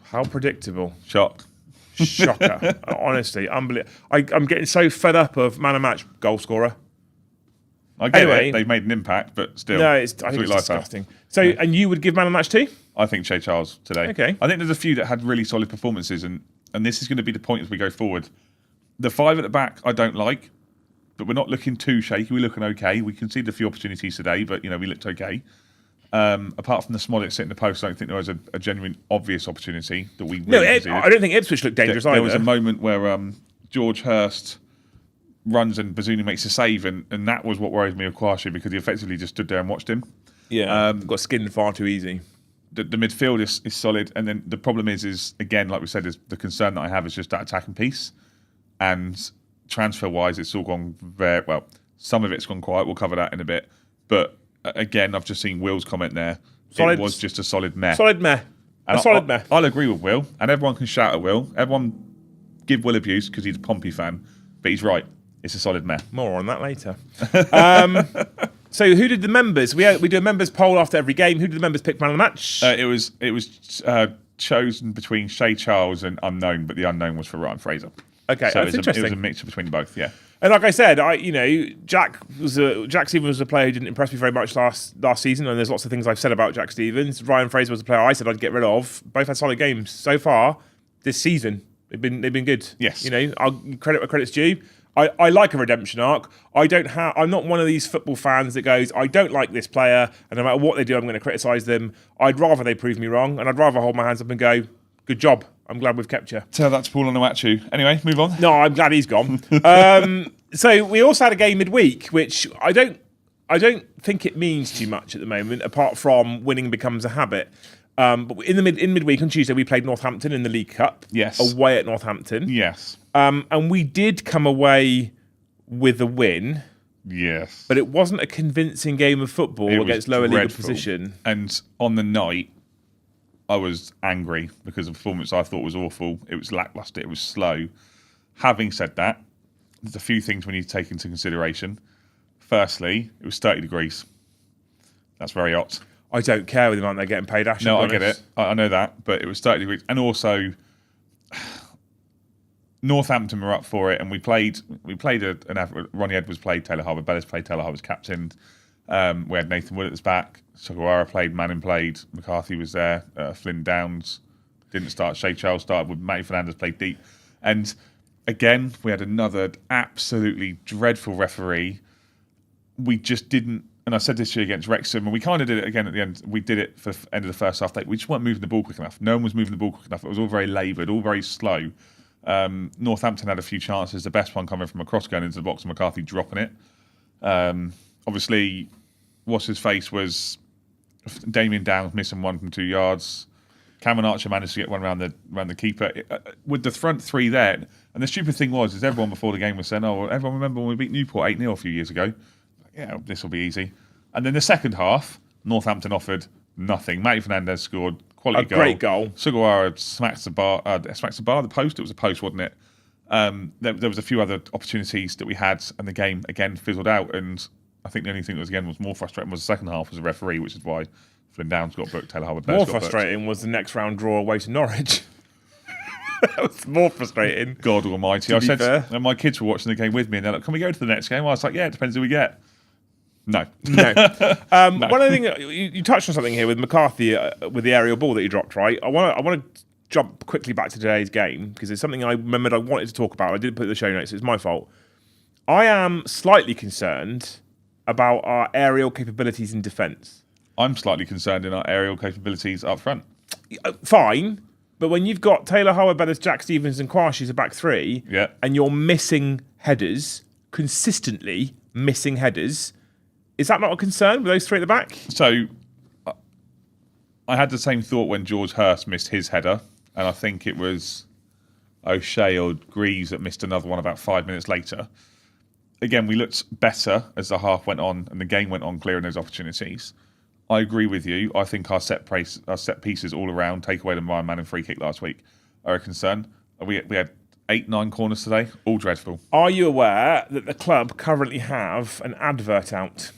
How predictable. Shocked. Shocker. Honestly, unbelievable. I'm getting so fed up of man of match goal scorer. I get it. They've made an impact, but still. No, I think it's disgusting. So, and you would give man of the match too? I think Shea Charles today. Okay. I think there's a few that had really solid performances, and this is going to be the point as we go forward. The 5 at the back, I don't like, but we're not looking too shaky. We're looking okay. We conceded a few opportunities today, but we looked okay. Apart from the Smollett sitting the post, I don't think there was a genuine obvious opportunity that we really I don't think Ipswich looked dangerous either. There was a moment where George Hurst runs and Bazunu makes a save, and that was what worried me with Kwashi because he effectively just stood there and watched him. Yeah, got skinned far too easy. The midfield is solid, and then the problem is again, like we said, is the concern that I have is just that attacking piece. And transfer-wise, it's all gone very well. Some of it's gone quiet. We'll cover that in a bit. But again, I've just seen Will's comment there. It was just a solid meh. Solid meh. Meh. I'll agree with Will, and everyone can shout at Will. Everyone give Will abuse because he's a Pompey fan, but he's right. It's a solid meh. More on that later. So who did the members? We do a members poll after every game. Who did the members pick man of the match? It was chosen between Shea Charles and unknown, but the unknown was for Ryan Fraser. Okay, so that's interesting. It was a mixture between both, yeah. And like I said, Jack Stevens was a player who didn't impress me very much last season, and there's lots of things I've said about Jack Stevens. Ryan Fraser was a player I said I'd get rid of. Both had solid games so far this season. They've been good. Yes. I'll credit where credit's due. I like a redemption arc. I'm not one of these football fans that goes, I don't like this player, and no matter what they do, I'm going to criticise them. I'd rather they prove me wrong, and I'd rather hold my hands up and go, Good job. I'm glad we've kept you. Tell that to Paul Onuachu. Anyway, move on. No, I'm glad he's gone. So we also had a game midweek, which I don't think it means too much at the moment, apart from winning becomes a habit. But in midweek on Tuesday, we played Northampton in the League Cup. Yes. Away at Northampton. Yes. And we did come away with a win. Yes. But it wasn't a convincing game of football against lower league opposition. And on the night, I was angry because the performance I thought was awful. It was lacklustre. It was slow. Having said that, there's a few things we need to take into consideration. Firstly, it was 30 degrees. That's very hot. I don't care with the amount they're getting paid, Ash. No, I get it. I know that. But it was 30 degrees. And also, Northampton were up for it, and we played Ronnie Edwards played Taylor Harbour, Bellis played Taylor Harbour's captain. We had Nathan Wood at the back. Sugawara played, Manning played, McCarthy was there, Flynn Downs didn't start, Shea Charles started, with Matty Fernandez played deep. And again, we had another absolutely dreadful referee. We just didn't, and I said this year against Wrexham, and we kind of did it again at the end. We did it for the end of the first half. We just weren't moving the ball quick enough. No one was moving the ball quick enough. It was all very laboured, all very slow. Northampton had a few chances. The best one coming from a cross going into the box and McCarthy dropping it. Obviously, what's his face was Damien Downs missing 1 from 2 yards. Cameron Archer managed to get one around the keeper with the front three there. And the stupid thing is everyone before the game was saying, "Oh, well, everyone remember when we beat Newport 8-0 a few years ago? Yeah, this will be easy." And then the second half, Northampton offered nothing. Matty Fernandez scored quality goal. Great goal. Sugawara smacks the bar. The post. It was a post, wasn't it? There was a few other opportunities that we had, and the game again fizzled out. And I think the only thing that was more frustrating was the second half was the referee, which is why Flynn Downs got booked, Taylor Harbour. More frustrating was the next round draw away to Norwich. That was more frustrating. God almighty. I said, and my kids were watching the game with me, and they're like, "Can we go to the next game?" I was like, "Yeah, it depends who we get." No. No. One other thing, you touched on something here with McCarthy, with the aerial ball that he dropped, right? I want to jump quickly back to today's game, because it's something I remembered I wanted to talk about. I didn't put it in the show notes. It's my fault. I am slightly concerned about our aerial capabilities in defence. I'm slightly concerned in our aerial capabilities up front. Fine, but when you've got Taylor Howard, Bellis, Jack Stevens and Quashi as a back three, and you're missing headers, consistently missing headers, is that not a concern with those three at the back? So, I had the same thought when George Hurst missed his header, and I think it was O'Shea or Greaves that missed another one about 5 minutes later. Again, we looked better as the half went on and the game went on, clearing those opportunities. I agree with you. I think our set pieces all around, take away the Ryan Manning free kick last week, are a concern. We had 8-9 corners today, all dreadful. Are you aware that the club currently have an advert out?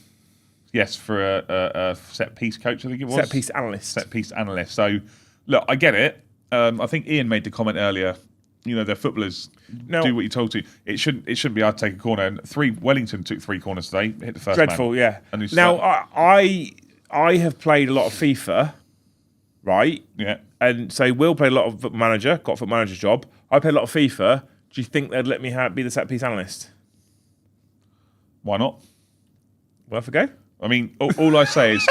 Yes, for a set piece coach, I think it was. Set piece analyst. Set piece analyst. So, look, I get it. I think Ian made the comment earlier. You know, the footballers do what you're told to. It shouldn't be hard to take a corner. And Wellington took 3 corners today, hit the first dreadful, man. Yeah. And now, I have played a lot of FIFA, right? Yeah. And so Will played a lot of Football Manager, got a Football Manager's job. I played a lot of FIFA. Do you think they'd let me be the set piece analyst? Why not? Worth a go? I mean, all I say is,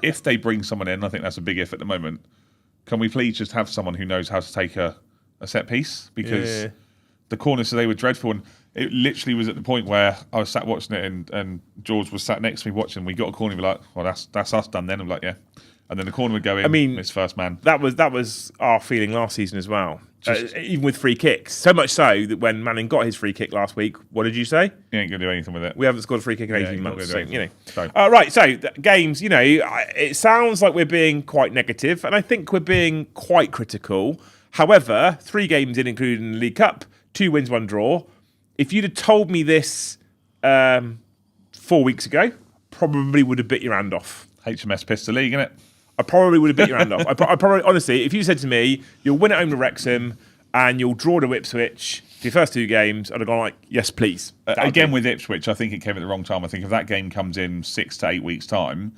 if they bring someone in, I think that's a big if at the moment. Can we please just have someone who knows how to take a set piece? Because the corners today were dreadful, and it literally was at the point where I was sat watching it, and George was sat next to me watching. We got a corner, and we're like, "Well, that's us done." Then I'm like, "Yeah," and then the corner would go in. I mean, it's first man. That was our feeling last season as well. Even with free kicks, so much so that when Manning got his free kick last week, what did you say? He ain't gonna do anything with it. We haven't scored a free kick in 18 months. So, So. Right. So games, it sounds like we're being quite negative, and I think we're being quite critical. However, 3 games in, including the League Cup, 2 wins, 1 draw. If you'd have told me this 4 weeks ago, probably would have bit your hand off. HMS Pistol League, innit? I probably would have bit your hand off. I probably, honestly, if you said to me, you'll win at home to Wrexham and you'll draw to Ipswich for your first 2 games, I'd have gone like, yes, please. Again, with Ipswich, I think it came at the wrong time. I think if that game comes in 6 to 8 weeks' time,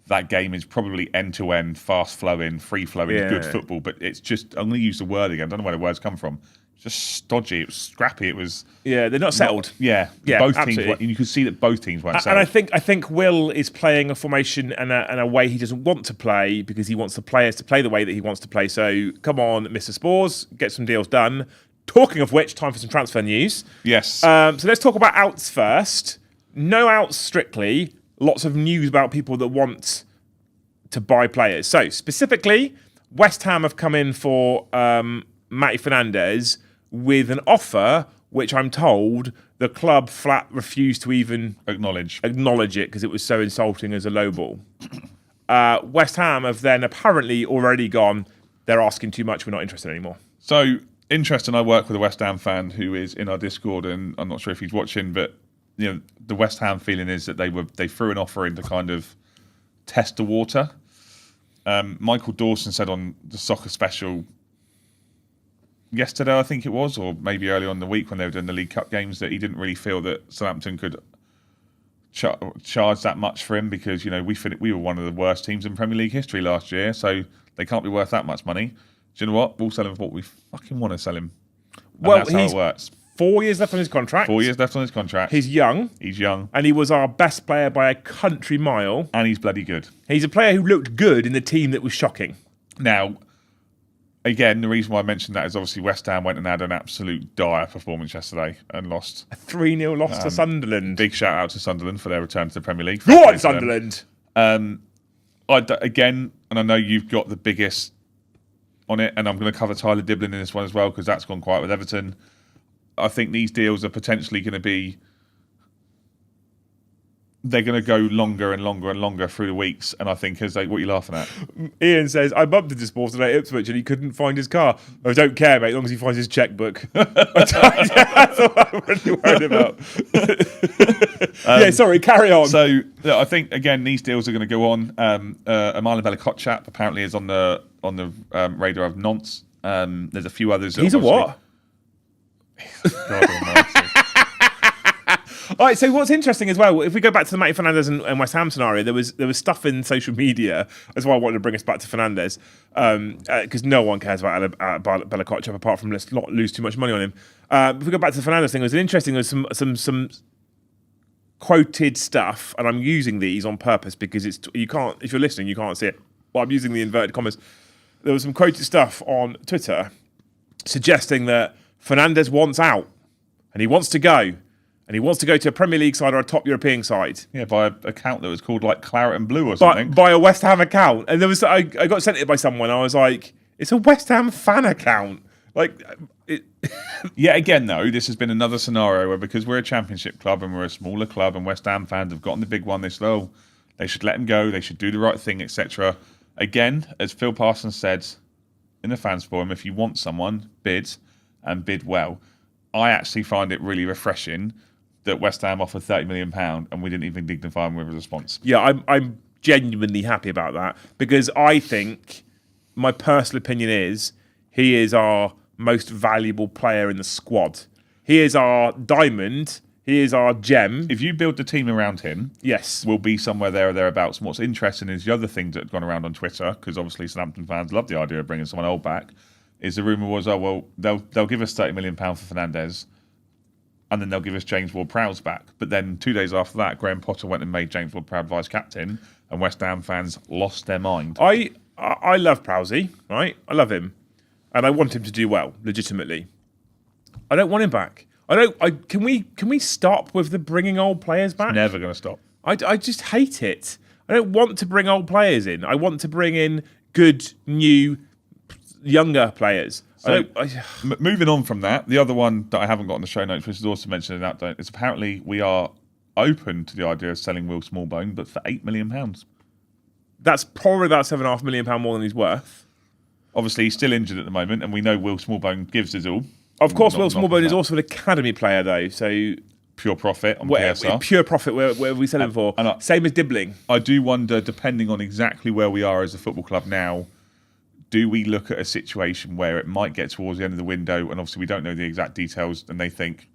that game is probably end-to-end, fast-flowing, free-flowing, good football. But it's just, I'm going to use the word again. I don't know where the words come from. It's just stodgy. It was scrappy. It was... Yeah, they're not settled. Both teams, and you could see that both teams weren't settled. And I think Will is playing a formation and a way he doesn't want to play because he wants the players to play the way that he wants to play. So come on, Mr. Spores, get some deals done. Talking of which, time for some transfer news. Yes. So let's talk about outs first. No outs strictly. Lots of news about people that want to buy players. So specifically, West Ham have come in for Matty Fernandez with an offer which I'm told the club flat refused to even acknowledge it because it was so insulting as a low ball. West Ham have then apparently already gone, they're asking too much, we're not interested anymore. So... interesting. I work with a West Ham fan who is in our Discord, and I'm not sure if he's watching, but the West Ham feeling is that they threw an offer in to kind of test the water. Michael Dawson said on the Soccer Special yesterday, I think it was, or maybe early on in the week when they were doing the League Cup games, that he didn't really feel that Southampton could charge that much for him because we were one of the worst teams in Premier League history last year, so they can't be worth that much money. Do you know what? We'll sell him for what we fucking want to sell him. And that's how it works. 4 years left on his contract. 4 years left on his contract. He's young. And he was our best player by a country mile. And he's bloody good. He's a player who looked good in the team that was shocking. Now, again, the reason why I mentioned that is obviously West Ham went and had an absolute dire performance yesterday and lost. A 3-0 loss to Sunderland. Big shout out to Sunderland for their return to the Premier League. Go on, Sunderland! Again, and I know you've got the biggest on it, and I'm going to cover Tyler Dibling in this one as well because that's gone quiet with Everton. I think these deals are potentially going to be... they're going to go longer and longer and longer through the weeks, and I think what are you laughing at? Ian says, I bumped into Sport today at Ipswich and he couldn't find his car. I don't care, mate, as long as he finds his chequebook. That's what I'm really worried about. Sorry, carry on. So I think, again, these deals are going to go on. Marlon Bella-Kotchap apparently is on the radar of Nantes. There's a few others. He's a what? God almighty. All right, so what's interesting as well, if we go back to the Matty Fernandez and West Ham scenario, there was stuff in social media. That's why I wanted to bring us back to Fernandez, because no one cares about Bella-Kotchap apart from let's not lose too much money on him. If we go back to the Fernandez thing, there's some quoted stuff, and I'm using these on purpose because you can't, if you're listening, you can't see it. Well, I'm using the inverted commas. There was some quoted stuff on Twitter suggesting that Fernandez wants out and he wants to go. And he wants to go to a Premier League side or a top European side. Yeah, by an account that was called like Claret and Blue or something. By a West Ham account. And I got sent it by someone. I was like, it's a West Ham fan account. Yet again, though, this has been another scenario where because we're a championship club and we're a smaller club and West Ham fans have gotten the big one, they said, they should let him go, they should do the right thing, etc. Again, as Phil Parsons said in the fans forum, if you want someone, bid and bid well. I actually find it really refreshing that West Ham offered £30 million and we didn't even dignify him with a response. Yeah, I'm genuinely happy about that because I think, my personal opinion is, he is our most valuable player in the squad. He is our diamond. He is our gem. If you build the team around him, yes, we'll be somewhere there or thereabouts. And what's interesting is the other thing that had gone around on Twitter, because obviously Southampton fans love the idea of bringing someone old back, is the rumour was, they'll give us £30 million for Fernandez, and then they'll give us James Ward-Prowse back. But then 2 days after that, Graham Potter went and made James Ward-Prowse vice-captain, and West Ham fans lost their mind. I love Prowsey, right? I love him. And I want him to do well, legitimately. I don't want him back. Can we stop with the bringing old players back? It's never going to stop. I just hate it. I don't want to bring old players in. I want to bring in good, new, younger players. So, moving on from that, the other one that I haven't got on the show notes, which is also mentioned in that update, is apparently we are open to the idea of selling Will Smallbone, but for £8 million. That's probably about £7.5 million more than he's worth. Obviously, he's still injured at the moment, and we know Will Smallbone gives his all. Of course, Will Smallbone is also an academy player, though, so... Pure profit on PSR. Pure profit, where we sell him for. Same as Dibling. I do wonder, depending on exactly where we are as a football club now, do we look at a situation where it might get towards the end of the window, and obviously we don't know the exact details, and they think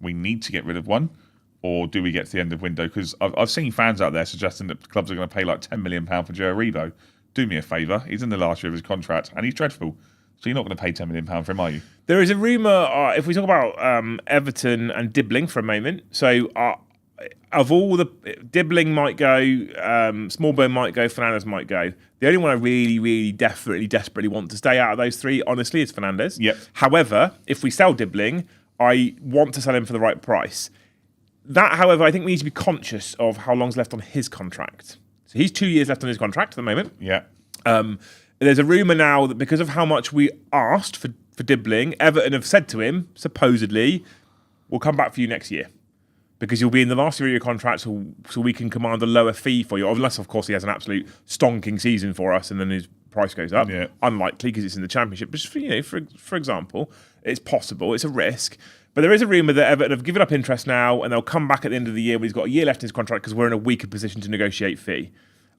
we need to get rid of one? or do we get to the end of window? Because I've seen fans out there suggesting that clubs are going to pay like £10 million for Joe Aribo. Do me a favour. He's in the last year of his contract and he's dreadful. So you're not going to pay £10 million for him, are you? There is a rumour, if we talk about Everton and Dibling for a moment. So of all the, Dibling might go, Smallbone might go, Fernandes might go. The only one I really, really, desperately want to stay out of those three, honestly, is Fernandes. Yep. However, if we sell Dibling, I want to sell him for the right price. That, however, I think we need to be conscious of how long's left on his contract. So he's 2 years left on his contract at the moment. Yeah. There's a rumour now that because of how much we asked for Dibling, Everton have said to him, supposedly, we'll come back for you next year. Because you'll be in the last year of your contract, so we can command a lower fee for you. Unless, of course, he has an absolute stonking season for us and then his price goes up. Yeah. Unlikely because it's in the Championship. But for example, it's possible. It's a risk. But there is a rumour that Everton have given up interest now and they'll come back at the end of the year when he's got a year left in his contract because we're in a weaker position to negotiate fee.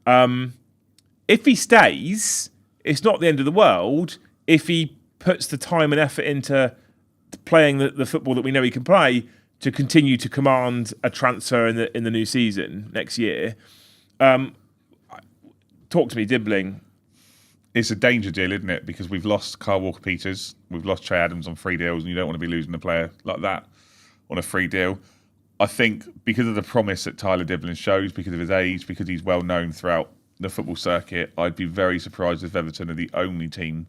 If he stays, it's not the end of the world. If he puts the time and effort into playing the football that we know he can play to continue to command a transfer in the new season next year. Talk to me, Dibling. It's a danger deal, isn't it? Because we've lost Kyle Walker-Peters, we've lost Che Adams on free deals, and you don't want to be losing a player like that on a free deal. I think because of the promise that Tyler Dibling shows, because of his age, because he's well known throughout the football circuit, I'd be very surprised if Everton are the only team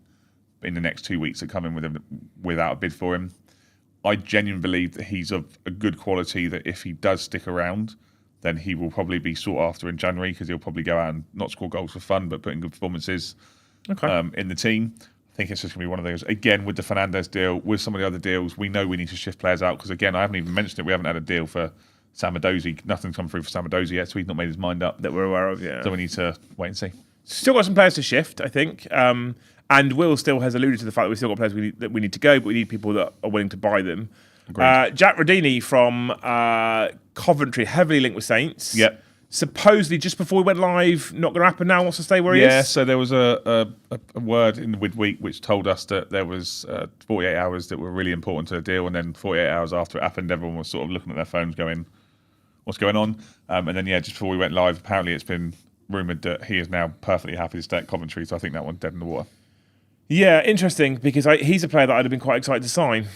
in the next 2 weeks that come in with him without a bid for him. I genuinely believe that he's of a good quality, that if he does stick around, then he will probably be sought after in January because he'll probably go out and not score goals for fun, but put in good performances in the team. I think it's just going to be one of those. Again, with the Fernandes deal, with some of the other deals, we know we need to shift players out because, again, I haven't even mentioned it. We haven't had a deal for Samadozi. Nothing's come through for Samadozi yet, so he's not made his mind up. That we're aware of, yeah. So we need to wait and see. Still got some players to shift, I think. And Will still has alluded to the fact that we've still got players that we need to go, but we need people that are willing to buy them. Jack Rodini from Coventry, heavily linked with Saints. Yep. Supposedly, just before we went live, not going to happen now, wants to stay where he is? Yeah, so there was a word in the Midweek which told us that there was 48 hours that were really important to the deal, and then 48 hours after it happened, everyone was sort of looking at their phones going, what's going on? And then, just before we went live, apparently it's been rumoured that he is now perfectly happy to stay at Coventry, so I think that one's dead in the water. Yeah, interesting, because he's a player that I'd have been quite excited to sign.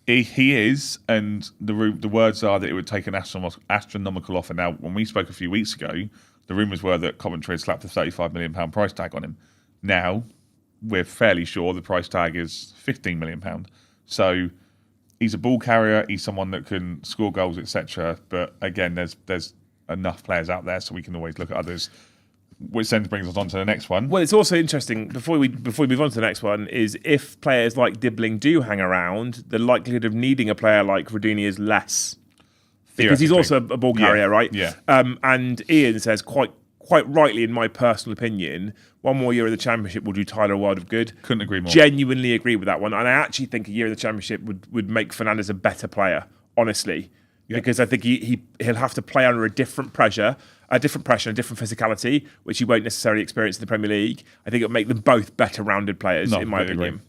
He is, and the words are that it would take an astronomical offer. Now, when we spoke a few weeks ago, the rumours were that Coventry had slapped a £35 million price tag on him. Now, we're fairly sure the price tag is £15 million. So he's a ball carrier, he's someone that can score goals, etc. But again, there's enough players out there, so we can always look at others. Which then brings us on to the next one. Well, it's also interesting, before we move on to the next one, is if players like Dibling do hang around, the likelihood of needing a player like Rodini is less. Because he's also a ball carrier, right? Yeah. And Ian says, quite rightly, in my personal opinion, one more year in the Championship will do Tyler a world of good. Couldn't agree more. Genuinely agree with that one. And I actually think a year in the Championship would make Fernandes a better player, honestly. Yeah. Because I think he'll have to play under a different pressure, a different physicality, which he won't necessarily experience in the Premier League. I think it'll make them both better rounded players, in my opinion.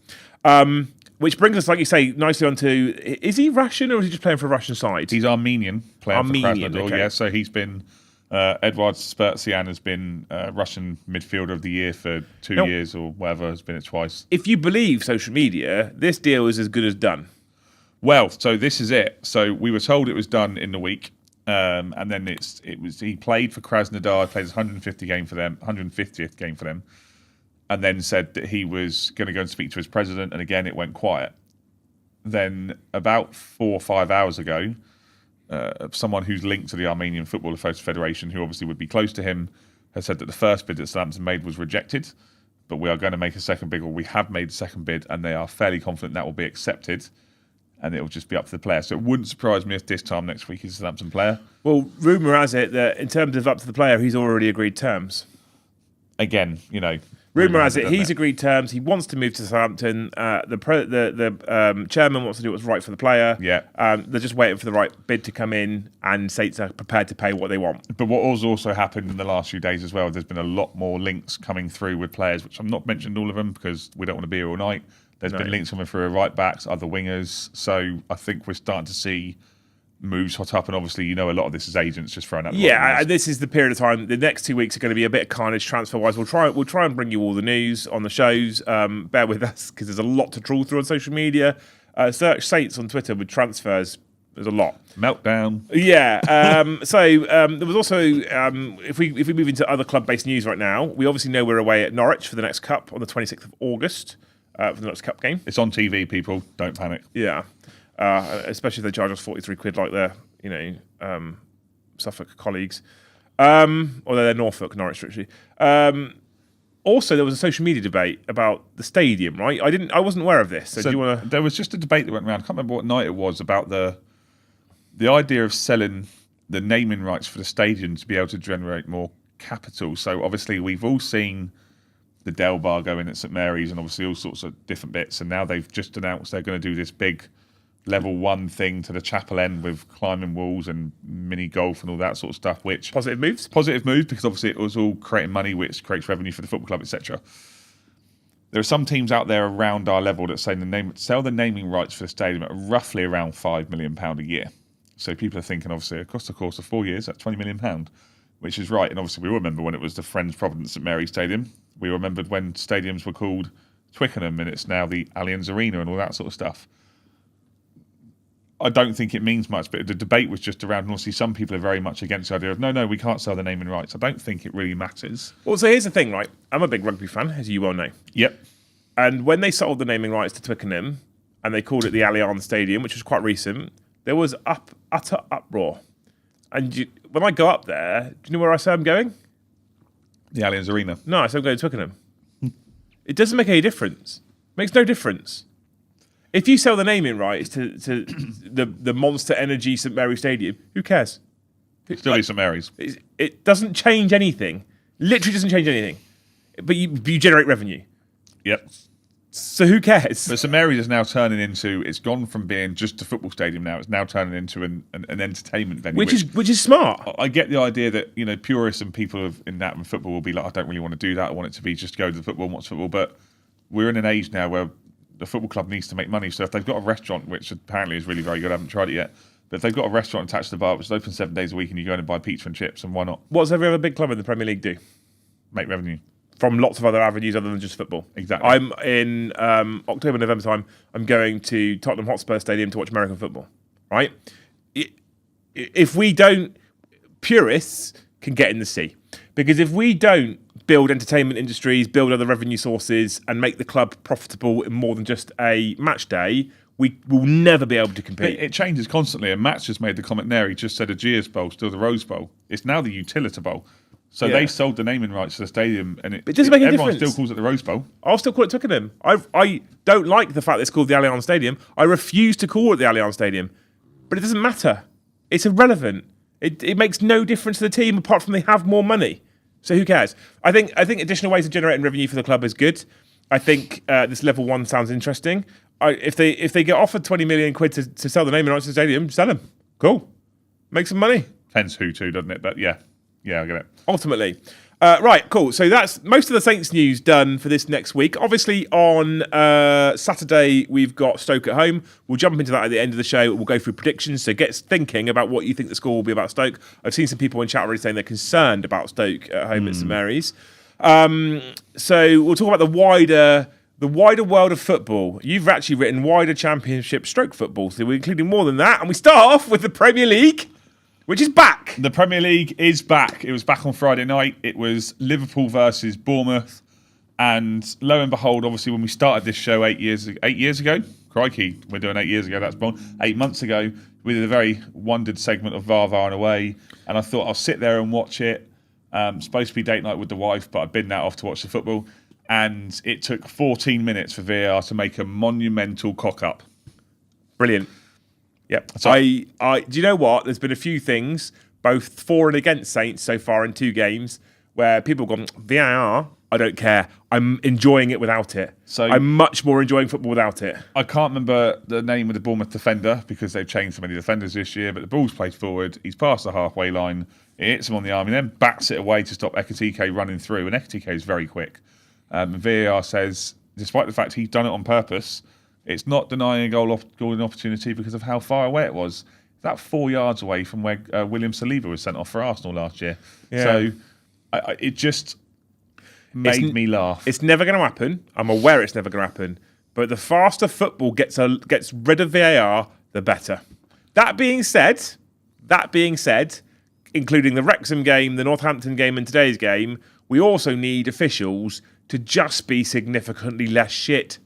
Which brings us, like you say, nicely onto, is he Russian or is he just playing for a Russian side? He's Armenian, playing for Krasnodar, okay. Yeah. So he's been, Edward Spurtsian has been Russian midfielder of the year for 2 years or whatever, has been it twice. If you believe social media, this deal is as good as done. Well, so this is it. So we were told it was done in the week, and then he played for Krasnodar, played his 150th game for them, and then said that he was going to go and speak to his president, and again it went quiet. Then about 4 or 5 hours ago, someone who's linked to the Armenian Football Federation, who obviously would be close to him, has said that the first bid that Southampton made was rejected, but we are going to make a second bid, or we have made a second bid, and they are fairly confident that will be accepted. And it'll just be up to the player. So it wouldn't surprise me if this time next week he's a Southampton player. Well, rumour has it that in terms of up to the player, he's already agreed terms. Again, rumour has it he's agreed terms. He wants to move to Southampton. The chairman wants to do what's right for the player. Yeah. They're just waiting for the right bid to come in, and Saints are prepared to pay what they want. But what has also happened in the last few days as well, there's been a lot more links coming through with players, which I'm not mentioned all of them because we don't want to be here all night. There's been links coming through right backs, other wingers. So I think we're starting to see moves hot up, and obviously a lot of this is agents just throwing out. Yeah, and this is the period of time. The next 2 weeks are going to be a bit of carnage transfer-wise. We'll try and bring you all the news on the shows. Bear with us because there's a lot to trawl through on social media. Search Saints on Twitter with transfers. There's a lot. Meltdown. Yeah. There was also, if we move into other club-based news right now, we obviously know we're away at Norwich for the next cup on the 26th of August for the next cup game. It's on TV, people. Don't panic. Yeah. Especially if they charge us 43 quid like their, Suffolk colleagues. Although they're Norfolk, Norwich, actually. Also, there was a social media debate about the stadium, right? I wasn't aware of this. So do you want to? There was just a debate that went around. I can't remember what night it was about the idea of selling the naming rights for the stadium to be able to generate more capital. So obviously, we've all seen the Del Bar go in at St Mary's, and obviously all sorts of different bits. And now they've just announced they're going to do this big level 1 thing to the chapel end with climbing walls and mini golf and all that sort of stuff, which Positive moves because obviously it was all creating money, which creates revenue for the football club, etc. There are some teams out there around our level that say sell the naming rights for the stadium at roughly around £5 million a year. So people are thinking, obviously, across the course of 4 years, that's £20 million, which is right. And obviously, we all remember when it was the Friends Providence St Mary's Stadium. We remembered when stadiums were called Twickenham, and it's now the Allianz Arena and all that sort of stuff. I don't think it means much, but the debate was just around, and obviously some people are very much against the idea of, no, we can't sell the naming rights. I don't think it really matters. Well, so here's the thing, right? I'm a big rugby fan, as you well know. Yep. And when they sold the naming rights to Twickenham, and they called it the Allianz Stadium, which was quite recent, there was utter uproar. And when I go up there, do you know where I say I'm going? The Allianz Arena. No, I say I'm going to Twickenham. It doesn't make any difference. It makes no difference. If you sell the naming rights to the Monster Energy St Mary's Stadium, who cares? Still be St Mary's. It doesn't change anything. Literally doesn't change anything. But you generate revenue. Yep. So who cares? But St Mary's is now turning into, it's gone from being just a football stadium now, it's now turning into an entertainment venue. Which is smart. I get the idea that, purists and people in that and football will be like, I don't really want to do that. I want it to be just go to the football and watch football. But we're in an age now where the football club needs to make money. So if they've got a restaurant, which apparently is really very good, I haven't tried it yet, but if they've got a restaurant attached to the bar, which is open 7 days a week, and you go in and buy pizza and chips, and why not? What does every other big club in the Premier League do? Make revenue. From lots of other avenues other than just football. Exactly. I'm in October, November time, I'm going to Tottenham Hotspur Stadium to watch American football, right? If we don't, purists can get in the sea. Because if we don't build entertainment industries, build other revenue sources, and make the club profitable in more than just a match day, we will never be able to compete. It changes constantly, and Matt's just made the comment there. He just said a Ageas Bowl, still the Rose Bowl. It's now the Utilita Bowl. So they sold the naming rights to the stadium, and it doesn't make any everyone difference. still calls it the Rose Bowl. I'll still call it Twickenham. I don't like the fact that it's called the Allianz Stadium. I refuse to call it the Allianz Stadium. But it doesn't matter. It's irrelevant. It makes no difference to the team apart from they have more money. So who cares? I think additional ways of generating revenue for the club is good. I think this level 1 sounds interesting. If they get offered 20 million quid to sell the naming rights to the stadium, sell them. Cool. Make some money. Depends who to, doesn't it? But yeah, I get it. Ultimately. Right, cool. So that's most of the Saints news done for this next week. Obviously, on Saturday, we've got Stoke at home. We'll jump into that at the end of the show. We'll go through predictions. So get thinking about what you think the score will be about Stoke. I've seen some people in chat already saying they're concerned about Stoke at home at St Mary's. So we'll talk about the wider world of football. You've actually written wider championship stroke football. So we're including more than that. And we start off with the Premier League, which is back. The Premier League is back. It was back on Friday night. It was Liverpool versus Bournemouth. And lo and behold, obviously, when we started this show 8 years ago, crikey, we're doing 8 years ago, that's born. 8 months ago, we did a very wondered segment of VAR and Away. And I thought I'll sit there and watch it. Supposed to be date night with the wife, but I've been that off to watch the football. And it took 14 minutes for VAR to make a monumental cock-up. Brilliant. Yep. So, do you know what? There's been a few things, both for and against Saints so far in 2 games, where people have gone, VAR, I don't care. I'm enjoying it without it. So I'm much more enjoying football without it. I can't remember the name of the Bournemouth defender because they've changed so many defenders this year, but the ball's played forward. He's past the halfway line. It hits him on the arm. He then bats it away to stop Ekitike running through, and Ekitike is very quick. VAR says, despite the fact he's done it on purpose, it's not denying a goal opportunity because of how far away it was. About 4 yards away from where William Saliba was sent off for Arsenal last year. Yeah. So it just made me laugh. It's never going to happen. I'm aware it's never going to happen. But the faster football gets rid of VAR, the better. That being said, including the Wrexham game, the Northampton game, and today's game, we also need officials to just be significantly less shit,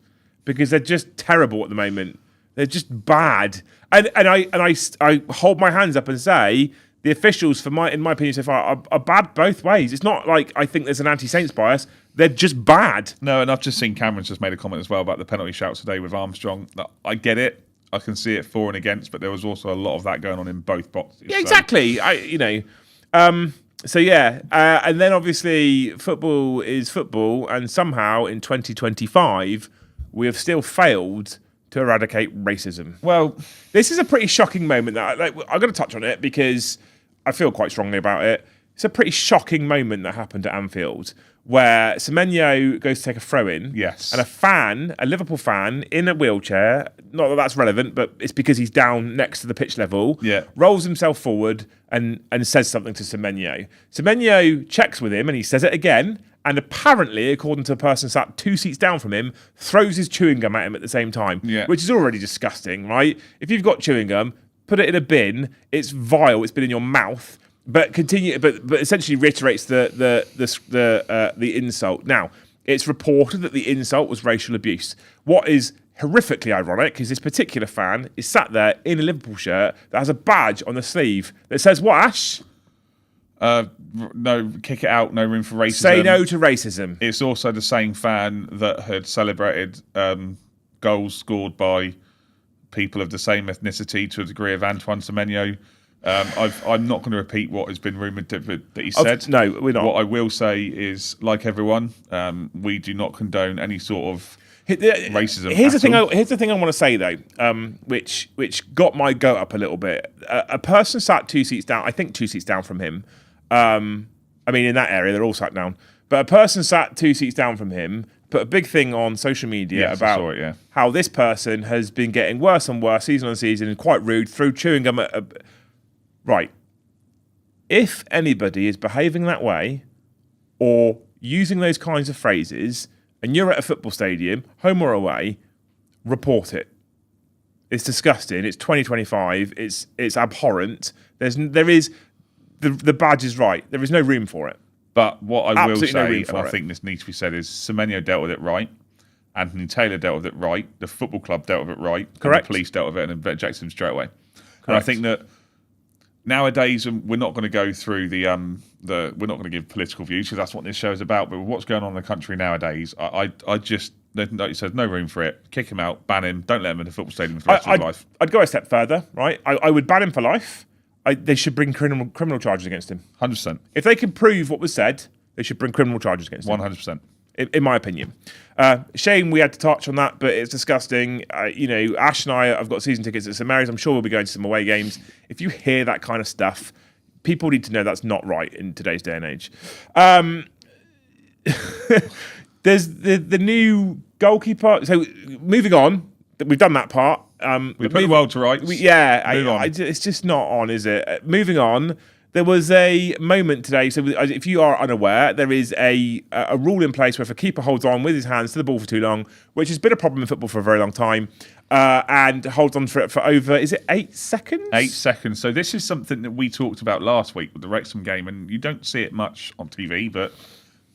because they're just terrible at the moment. They're just bad. And I hold my hands up and say the officials, in my opinion so far, are bad both ways. It's not like I think there's an anti-Saints bias. They're just bad. No, and I've just seen Cameron's just made a comment as well about the penalty shouts today with Armstrong. I get it. I can see it for and against, but there was also a lot of that going on in both boxes. Yeah, exactly. And then obviously football is football, and somehow in 2025 we have still failed to eradicate racism. Well, this is a pretty shocking moment that I'm going to touch on it because I feel quite strongly about it. It's a pretty shocking moment that happened at Anfield where Semenyo goes to take a throw in. Yes. And a Liverpool fan in a wheelchair, not that that's relevant, but it's because he's down next to the pitch level, rolls himself forward and says something to Semenyo. Semenyo checks with him and he says it again. And apparently, according to a person sat 2 seats down from him, throws his chewing gum at him at the same time, which is already disgusting, right? If you've got chewing gum, put it in a bin. It's vile. It's been in your mouth, but essentially reiterates the insult. Now, it's reported that the insult was racial abuse. What is horrifically ironic is this particular fan is sat there in a Liverpool shirt that has a badge on the sleeve that says what, Ash? No, kick it out, no room for racism. Say no to racism. It's also the same fan that had celebrated goals scored by people of the same ethnicity to a degree of Antoine Semenyo. I'm not going to repeat what has been rumoured that he said. No, we're not. What I will say is, like everyone, we do not condone any sort of racism. Here's the thing I want to say though, which got my goat up a little bit. A person sat 2 seats down. I think 2 seats down from him. In that area, they're all sat down. But a person sat 2 seats down from him put a big thing on social media about how this person has been getting worse and worse season on season and quite rude, through chewing gum at right. If anybody is behaving that way or using those kinds of phrases and you're at a football stadium, home or away, report it. It's disgusting. It's 2025. It's abhorrent. The badge is right. There is no room for it. But what I will say, and I think this needs to be said, is Semenyo dealt with it right. Anthony Taylor dealt with it right. The football club dealt with it right. Correct. And the police dealt with it and ejected him straight away. Correct. And I think that nowadays we're not going to go through we're not going to give political views because that's what this show is about. But what's going on in the country nowadays, I just, like you said, no room for it. Kick him out, ban him, don't let him in the football stadium for the rest of his life. I'd go a step further, right? I would ban him for life. They should bring criminal charges against him. 100%. If they can prove what was said, they should bring criminal charges against him. 100%. In my opinion. Shame we had to touch on that, but it's disgusting. Ash and I have got season tickets at St Mary's. I'm sure we'll be going to some away games. If you hear that kind of stuff, people need to know that's not right in today's day and age. There's the new goalkeeper. So moving on, we've done that part. We put the world to rights. It's just not on, is it? Moving on, there was a moment today. So if you are unaware, there is a rule in place where if a keeper holds on with his hands to the ball for too long, which has been a problem in football for a very long time, and holds on for it for over, is it 8 seconds? 8 seconds. So this is something that we talked about last week with the Wrexham game, and you don't see it much on TV, but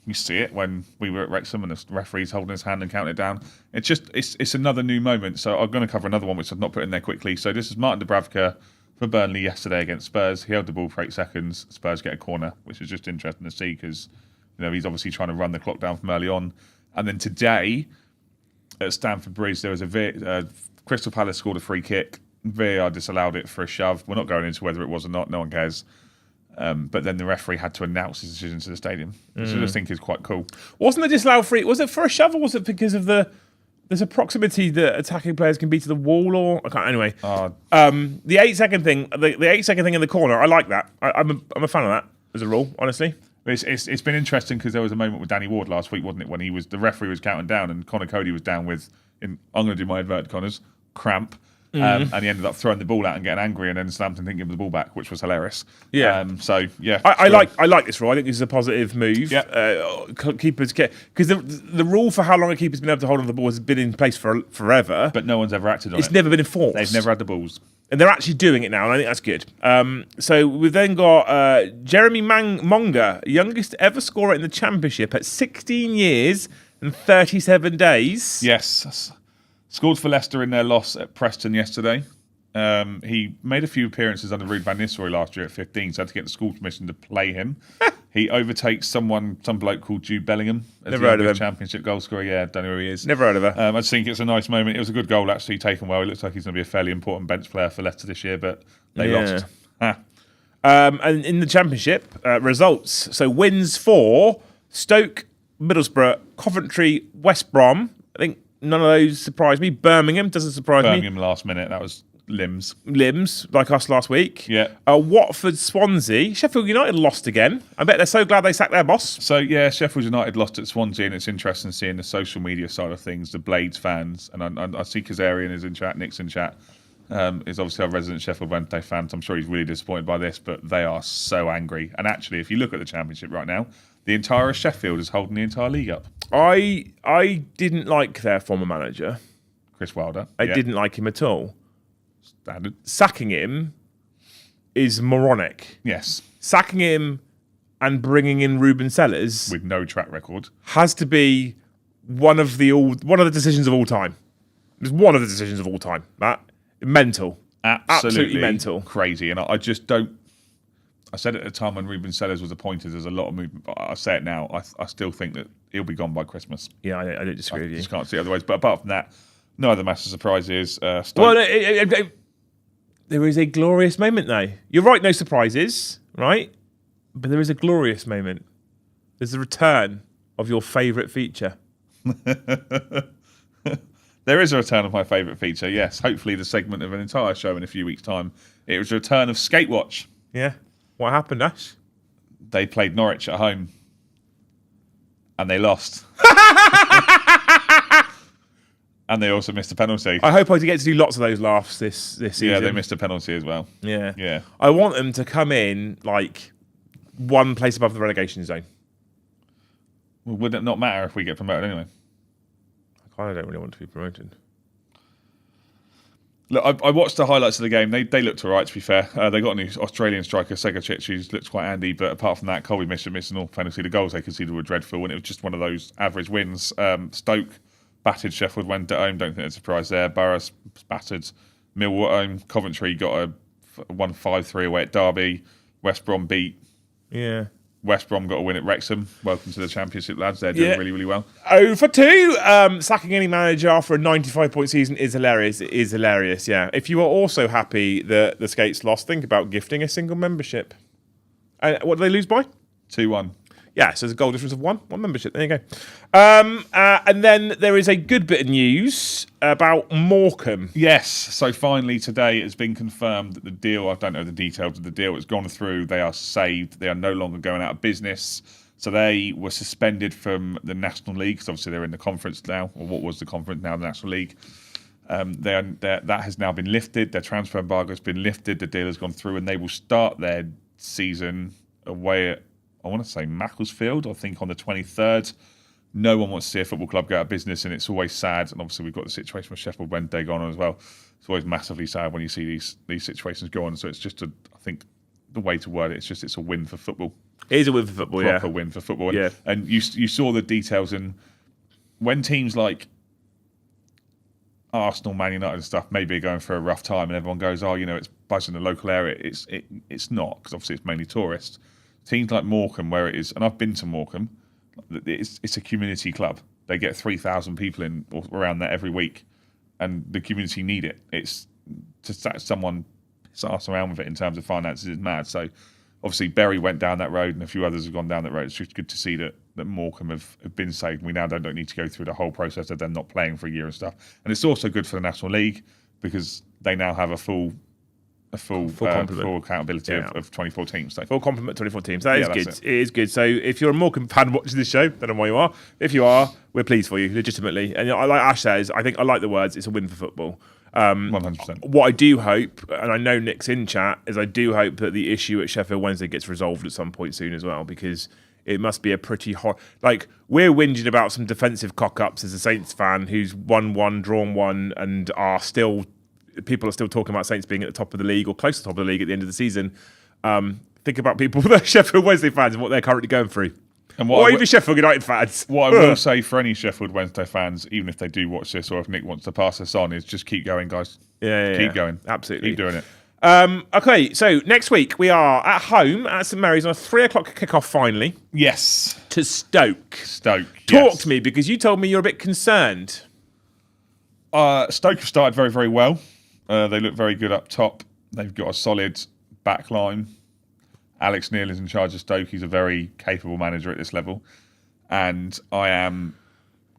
you see it when we were at Wrexham and the referee's holding his hand and counting it down. It's another new moment. So I'm going to cover another one which I've not put in there quickly. So this is Martin Dubravka for Burnley yesterday against Spurs. He held the ball for 8 seconds. Spurs get a corner, which is just interesting to see because he's obviously trying to run the clock down from early on. And then today at Stamford Bridge, there was Crystal Palace scored a free kick. VAR disallowed it for a shove. We're not going into whether it was or not. No one cares. But then the referee had to announce his decision to the stadium, which I just think is quite cool. Wasn't the disallowed free? Was it for a shove or was it because of there's a proximity that attacking players can be to the wall or I can't anyway. The 8 second thing, the 8 second thing in the corner, I like that. I'm a fan of that as a rule, honestly. It's been interesting because there was a moment with Danny Ward last week, wasn't it, when the referee was counting down and Connor Cody was down with, I'm going to do my inverted Connors, cramp. And he ended up throwing the ball out and getting angry, and then Slampton didn't give him the ball back, which was hilarious. Yeah. I like this rule. I think this is a positive move. Yeah. Keepers get, because the rule for how long a keeper's been able to hold on the ball has been in place for forever, but no one's ever acted on it. It's never been enforced. They've never had the balls. And they're actually doing it now, and I think that's good. So we've then got Jeremy Monga, youngest ever scorer in the Championship at 16 years and 37 days. Yes. Scored for Leicester in their loss at Preston yesterday. He made a few appearances under Ruud van Nistelrooy last year at 15, so had to get the school permission to play him. He overtakes some bloke called Jude Bellingham as Never heard of him. Championship goal scorer. Yeah, don't know who he is. Never heard of her. I just think it's a nice moment. It was a good goal, actually, taken well. It looks like he's going to be a fairly important bench player for Leicester this year, but they lost. And in the Championship, results. So wins for Stoke, Middlesbrough, Coventry, West Brom. I think none of those surprise me. Birmingham doesn't surprise me. Birmingham last minute, that was limbs, like us last week. Yeah. Watford, Swansea, Sheffield United lost again. I bet they're so glad they sacked their boss. So yeah, Sheffield United lost at Swansea, and it's interesting seeing the social media side of things. The Blades fans, and I see Kazarian is in chat, Nick's in chat. Is obviously our resident Sheffield Wednesday fan. So I'm sure he's really disappointed by this, but they are so angry. And actually, if you look at the Championship right now, the entire Sheffield is holding the entire league up. I didn't like their former manager, Chris Wilder. I didn't like him at all. Standard. Sacking him is moronic. Yes. Sacking him and bringing in Ruben Sellers With no track record. has to be one of the decisions of all time. It's one of the decisions of all time. That mental. Absolutely mental. Crazy. And I just don't. I said at the time when Ruben Sellers was appointed, there's a lot of movement, but I say it now. I still think that he'll be gone by Christmas. Yeah, I don't disagree with you. Just can't see it otherwise. But apart from that, no other massive surprises. Stoke. Well, there is a glorious moment, though. You're right, no surprises, right? But there is a glorious moment. There's the return of your favourite feature. There is a return of my favourite feature, yes. Hopefully the segment of an entire show in a few weeks' time. It was a return of Skatewatch. Yeah. What happened, Ash? They played Norwich at home. And they lost. And they also missed a penalty. I hope I get to do lots of those laughs this season. Yeah, they missed a penalty as well. Yeah. Yeah. I want them to come in like one place above the relegation zone. Well, would it not matter if we get promoted anyway? I kind of don't really want to be promoted. Look, I watched the highlights of the game. They looked all right, to be fair. They got a new Australian striker, Segacic, who looks quite handy. But apart from that, Colby missed an all penalty. The goals they conceded were dreadful, and it was just one of those average wins. Stoke battered Sheffield Wednesday at home. Don't think there's a surprise there. Borough battered Millwall at home. Coventry got a 1-5-3 away at Derby. West Brom beat. Yeah. West Brom got a win at Wrexham. Welcome to the Championship, lads. They're doing really, really well. 0-for-2. Sacking any manager after a 95-point season is hilarious. It is hilarious, yeah. If you are also happy that the Skates lost, think about gifting a single membership. What did they lose by? 2-1. Yeah, so there's a goal difference of one membership. There you go. And then there is a good bit of news about Morecambe. Yes. So finally today it's been confirmed that the deal, I don't know the details of the deal, it's gone through. They are saved. They are no longer going out of business. So they were suspended from the National League, because obviously they're in the conference now, or what was the conference, now the National League. That has now been lifted. Their transfer embargo has been lifted. The deal has gone through, and they will start their season away at, I want to say, Macclesfield, I think on the 23rd. No one wants to see a football club go out of business, and it's always sad. And obviously we've got the situation with Sheffield Wednesday going on as well. It's always massively sad when you see these situations go on. So it's just I think the way to word it, it's a win for football. It is a win for football, Proper win for football. Yeah. And you saw the details, and when teams like Arsenal, Man United and stuff maybe are going through a rough time, and everyone goes, oh, it's buzzing the local area. It's not, because obviously it's mainly tourists. Teams like Morecambe, where it is, and I've been to Morecambe, it's a community club. They get 3,000 people in or around there every week, and the community need it. It's to set someone ass around with it in terms of finances is mad. So obviously Bury went down that road, and a few others have gone down that road. It's just good to see that Morecambe have been saved. We now don't need to go through the whole process of them not playing for a year and stuff. And it's also good for the National League, because they now have a full accountability of 24 teams. So. Full complement 24 teams. That is good. It is good. So if you're a Morecambe fan watching this show, don't know why you are. If you are, we're pleased for you, legitimately. And like Ash says, I think I like the words, it's a win for football. 100%. What I do hope, and I know Nick's in chat, is I do hope that the issue at Sheffield Wednesday gets resolved at some point soon as well, because it must be a pretty hot. Like, we're whinging about some defensive cock-ups as a Saints fan who's won one, drawn one, and people are still talking about Saints being at the top of the league or close to the top of the league at the end of the season. Think about people that are Sheffield Wednesday fans and what they're currently going through. Or even Sheffield United fans. What I will say for any Sheffield Wednesday fans, even if they do watch this or if Nick wants to pass this on, is just keep going, guys. Keep going. Absolutely. Keep doing it. Okay, so next week we are at home at St Mary's on a 3:00 kickoff finally. Yes. To Stoke. Talk to me, because you told me you're a bit concerned. Stoke have started very, very well. They look very good up top. They've got a solid back line. Alex Neil is in charge of Stoke. He's a very capable manager at this level. And I am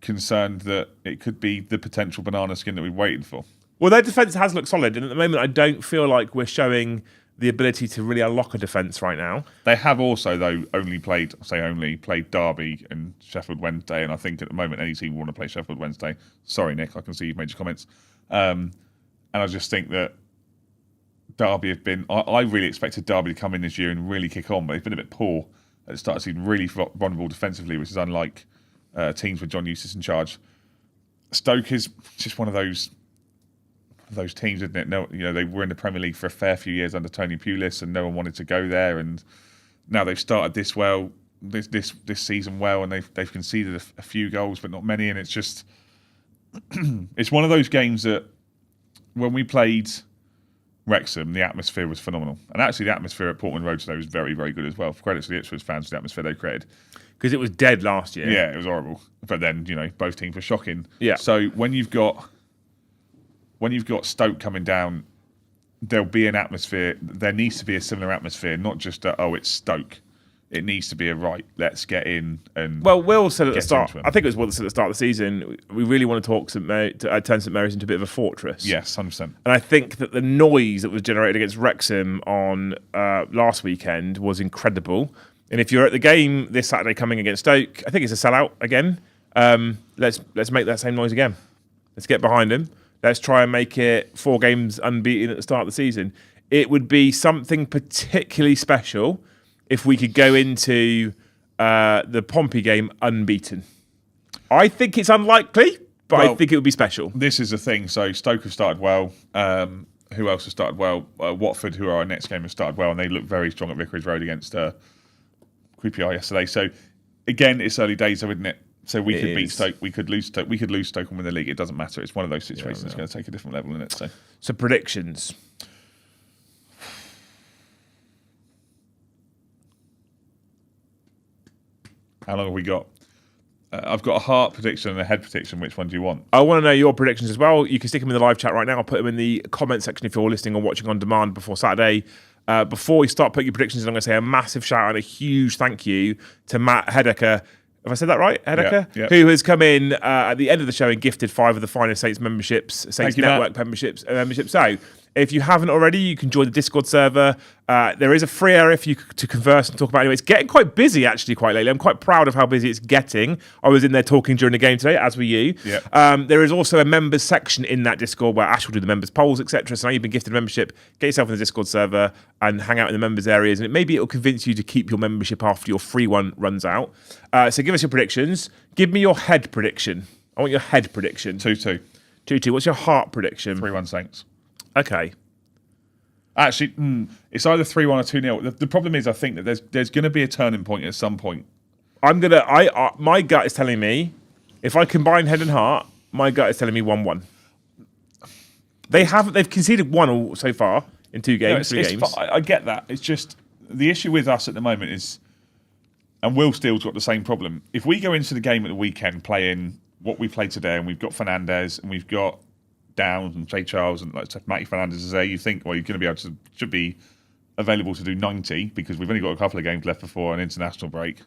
concerned that it could be the potential banana skin that we've waited for. Well, their defence has looked solid, and at the moment I don't feel like we're showing the ability to really unlock a defence right now. They have also, though, only played Derby and Sheffield Wednesday, and I think at the moment any team will want to play Sheffield Wednesday. Sorry, Nick, I can see you've made your comments. And I just think that Derby have been... I really expected Derby to come in this year and really kick on, but they've been a bit poor at the start of the season, really vulnerable defensively, which is unlike teams with John Eustace in charge. Stoke is just one of those teams, isn't it? No, they were in the Premier League for a fair few years under Tony Pulis, and no one wanted to go there. And now they've started this season well, and they've conceded a few goals, but not many. And it's just it's one of those games that when we played Wrexham, the atmosphere was phenomenal, and actually the atmosphere at Portman Road today was very, very good as well. Credit to the Ipswich fans for the atmosphere they created, because it was dead last year. Yeah, it was horrible. But then both teams were shocking. Yeah. So when you've got Stoke coming down, there'll be an atmosphere. There needs to be a similar atmosphere, not just it's Stoke. It needs to be let's get in and. Well, Will said at the start. I think it was Will that said at the start of the season. We really want to turn St Mary's into a bit of a fortress. Yes, 100%. And I think that the noise that was generated against Wrexham on last weekend was incredible. And if you're at the game this Saturday coming against Stoke, I think it's a sellout again. Let's make that same noise again. Let's get behind him. Let's try and make it 4 games unbeaten at the start of the season. It would be something particularly special if we could go into the Pompey game unbeaten. I think it's unlikely, but I think it would be special. This is the thing. So Stoke have started well. Who else has started well? Watford, who are our next game, have started well, and they look very strong at Vicarage Road against QPR yesterday. So again, it's early days, though, isn't it? So we could beat Stoke, we could lose Stoke, we could lose Stoke and win the league. It doesn't matter. It's one of those situations that's going to take a different level in it. So predictions. How long have we got? I've got a heart prediction and a head prediction. Which one do you want? I want to know your predictions as well. You can stick them in the live chat right now. I'll put them in the comment section if you're listening or watching on demand before Saturday. Before we start putting your predictions in, I'm going to say a massive shout out and a huge thank you to Matt Hedeker. Have I said that right? Hedeker? Yeah. Who has come in at the end of the show and gifted 5 of the finest Saints memberships, Saints Network memberships. So if you haven't already, you can join the Discord server. There is a free area for you to converse and talk about. Anyway, it's getting quite busy actually quite lately. I'm quite proud of how busy it's getting. I was in there talking during the game today, as were you. Yeah. There is also a members section in that Discord where Ash will do the members polls, etc. So now you've been gifted a membership, get yourself in the Discord server and hang out in the members areas, and maybe it'll convince you to keep your membership after your free one runs out. So give us your predictions. Give me your head prediction. I want your head prediction. 2-2. 2-2. What's your heart prediction? 3-1 Saints. Okay. Actually, it's either 3-1 or 2-0. The problem is, I think that there's going to be a turning point at some point. My gut is telling me, if I combine head and heart, my gut is telling me 1-1. They've conceded 1 so far in 2 games, 3 games. I get that. It's just the issue with us at the moment is, and Will Steele's got the same problem. If we go into the game at the weekend playing what we played today, and we've got Fernandes and we've got Downs and Jay Charles and Matty Fernandes is there, you think, well, you're going to be able to, should be available to do 90 because we've only got a couple of games left before an international break.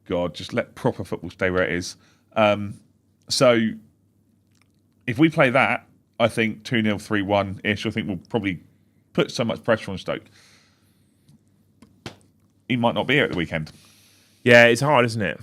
God, just let proper football stay where it is. So if we play that, I think 2-0, 3-1-ish, I think we'll probably put so much pressure on Stoke. He might not be here at the weekend. Yeah, it's hard, isn't it?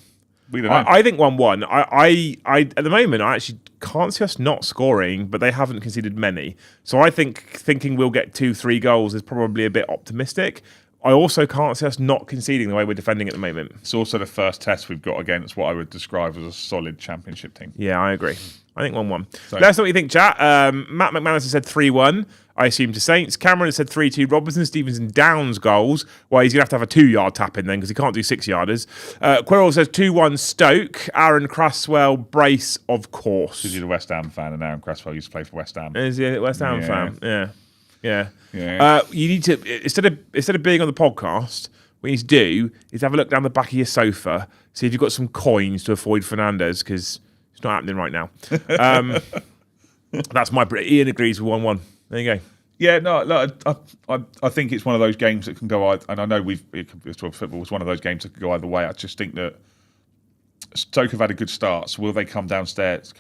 We don't know. I think 1-1. I at the moment, I actually can't see us not scoring, but they haven't conceded many. So I think thinking we'll get 2-3 goals is probably a bit optimistic. I also can't see us not conceding the way we're defending at the moment. It's also the first test we've got against what I would describe as a solid championship team. Yeah, I agree. I think 1-1. Let us know what you think, chat. Matt McManus has said 3-1. I assume to Saints. Cameron has said 3-2. Robinson, Stevenson, Downs goals. Well, he's going to have a 2-yard tap in then because he can't do 6-yarders. Quirrell says 2-1 Stoke. Aaron Cresswell, brace, of course. Because he's a West Ham fan and Aaron Cresswell used to play for West Ham. Is he a West Ham fan? Yeah. Yeah. You need to, instead of being on the podcast, what you need to do is have a look down the back of your sofa, see if you've got some coins to avoid Fernandez, because it's not happening right now. That's my... Ian agrees with 1-1. There you go. Yeah, no, I think it's one of those games that can go either, and I know football was one of those games that could go either way. I just think that Stoke have had a good start, so will they come downstairs?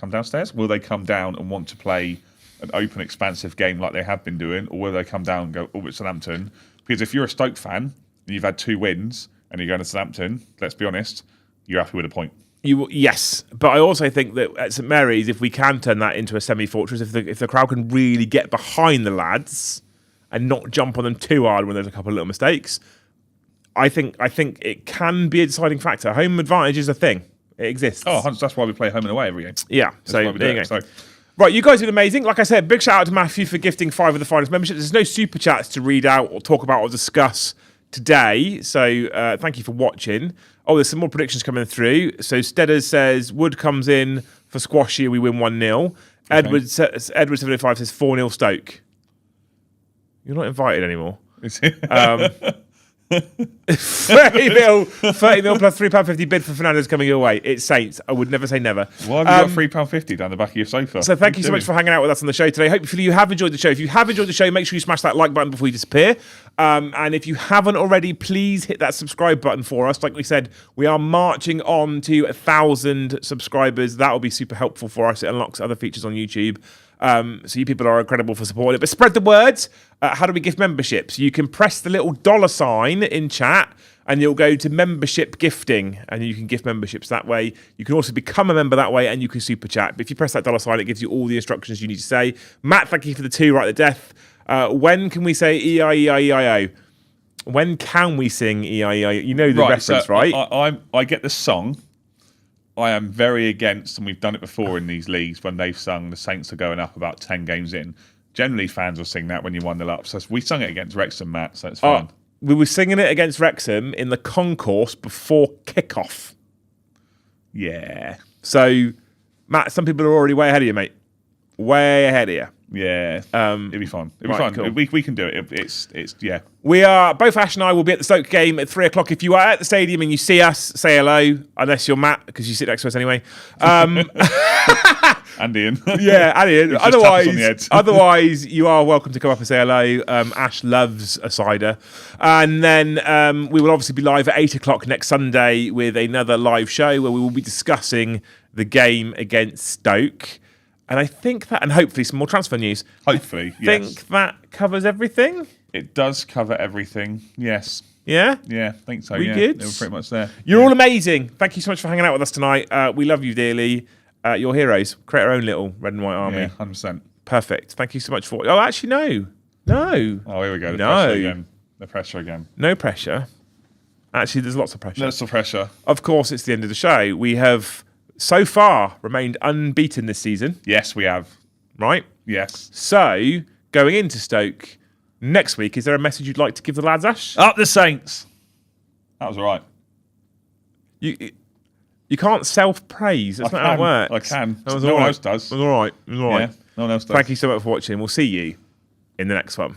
Will they come down and want to play an open, expansive game like they have been doing, or will they come down and go, oh, it's Southampton? Because if you're a Stoke fan and you've had 2 wins and you're going to Southampton, let's be honest, you're happy with a point. Yes, but I also think that at St Mary's, if we can turn that into a semi-fortress, if the crowd can really get behind the lads and not jump on them too hard when there's a couple of little mistakes, I think it can be a deciding factor. Home advantage is a thing; it exists. Oh, that's why we play home and away every game. Yeah, That's so why we there do you it. go. So, Right, you guys did amazing. Like I said, big shout out to Matthew for gifting 5 of the finest memberships. There's no super chats to read out or talk about or discuss today, so thank you for watching. Oh, there's some more predictions coming through. So Stedders says Wood comes in for Squashy, we win 1-0. Okay. Edward 705 says 4-0 Stoke. You're not invited anymore. 30 mil plus £3.50 bid for Fernandez coming your way. It's Saints. I would never say never. Why have you got £3.50 down the back of your sofa? So thank you so much for hanging out with us on the show today. Hopefully you have enjoyed the show. If you have enjoyed the show, make sure you smash that like button before you disappear. And if you haven't already, please hit that subscribe button for us. Like we said, we are marching on to 1,000 subscribers. That will be super helpful for us. It unlocks other features on YouTube. So you people are incredible for supporting it. But spread the word. How do we gift memberships? You can press the little $sign in chat and you'll go to membership gifting and you can gift memberships that way. You can also become a member that way and you can super chat. But if you press that $sign, it gives you all the instructions you need to say. Matt, thank you for the 2 right to death. When can we say E-I-E-I-E-I-O? When can we sing E-I-E-I-O? You know the reference, right? I get the song. I am very against, and we've done it before in these leagues, when they've sung the Saints are going up about 10 games in. Generally, fans will sing that when you 1-0 up. So we sung it against Wrexham, Matt, so it's fine. We were singing it against Wrexham in the concourse before kickoff. Yeah. So, Matt, some people are already way ahead of you, mate. Way ahead of you. Yeah, it'll be fun. It'll be fun. Cool. We can do it. It's yeah. We are, both Ash and I will be at the Stoke game at 3 o'clock. If you are at the stadium and you see us, say hello, unless you're Matt, because you sit next to us anyway. And Ian. Yeah, and Ian. Otherwise, you are welcome to come up and say hello. Ash loves a cider. And then we will obviously be live at 8 o'clock next Sunday with another live show where we will be discussing the game against Stoke. And I think that, and hopefully some more transfer news. Hopefully, I think that covers everything. It does cover everything. Yes. Yeah? Yeah, I think so. We yeah. good? They were pretty much there. You're all amazing. Thank you so much for hanging out with us tonight. We love you dearly. You're heroes. Create our own little red and white army. Yeah, 100%. Perfect. Thank you so much for... Oh, actually, no. No. Oh, here we go. The pressure again. No pressure. Actually, there's lots of pressure. Lots of pressure. Of course, it's the end of the show. We have... so far remained unbeaten this season. Yes, we have. Right? Yes. So, going into Stoke next week, is there a message you'd like to give the lads, Ash? Up the Saints. That was all right. You can't self-praise. That's not how it works. I can. No one else does. It was all right. It was all right. Yeah, no one else does. Thank you so much for watching. We'll see you in the next one.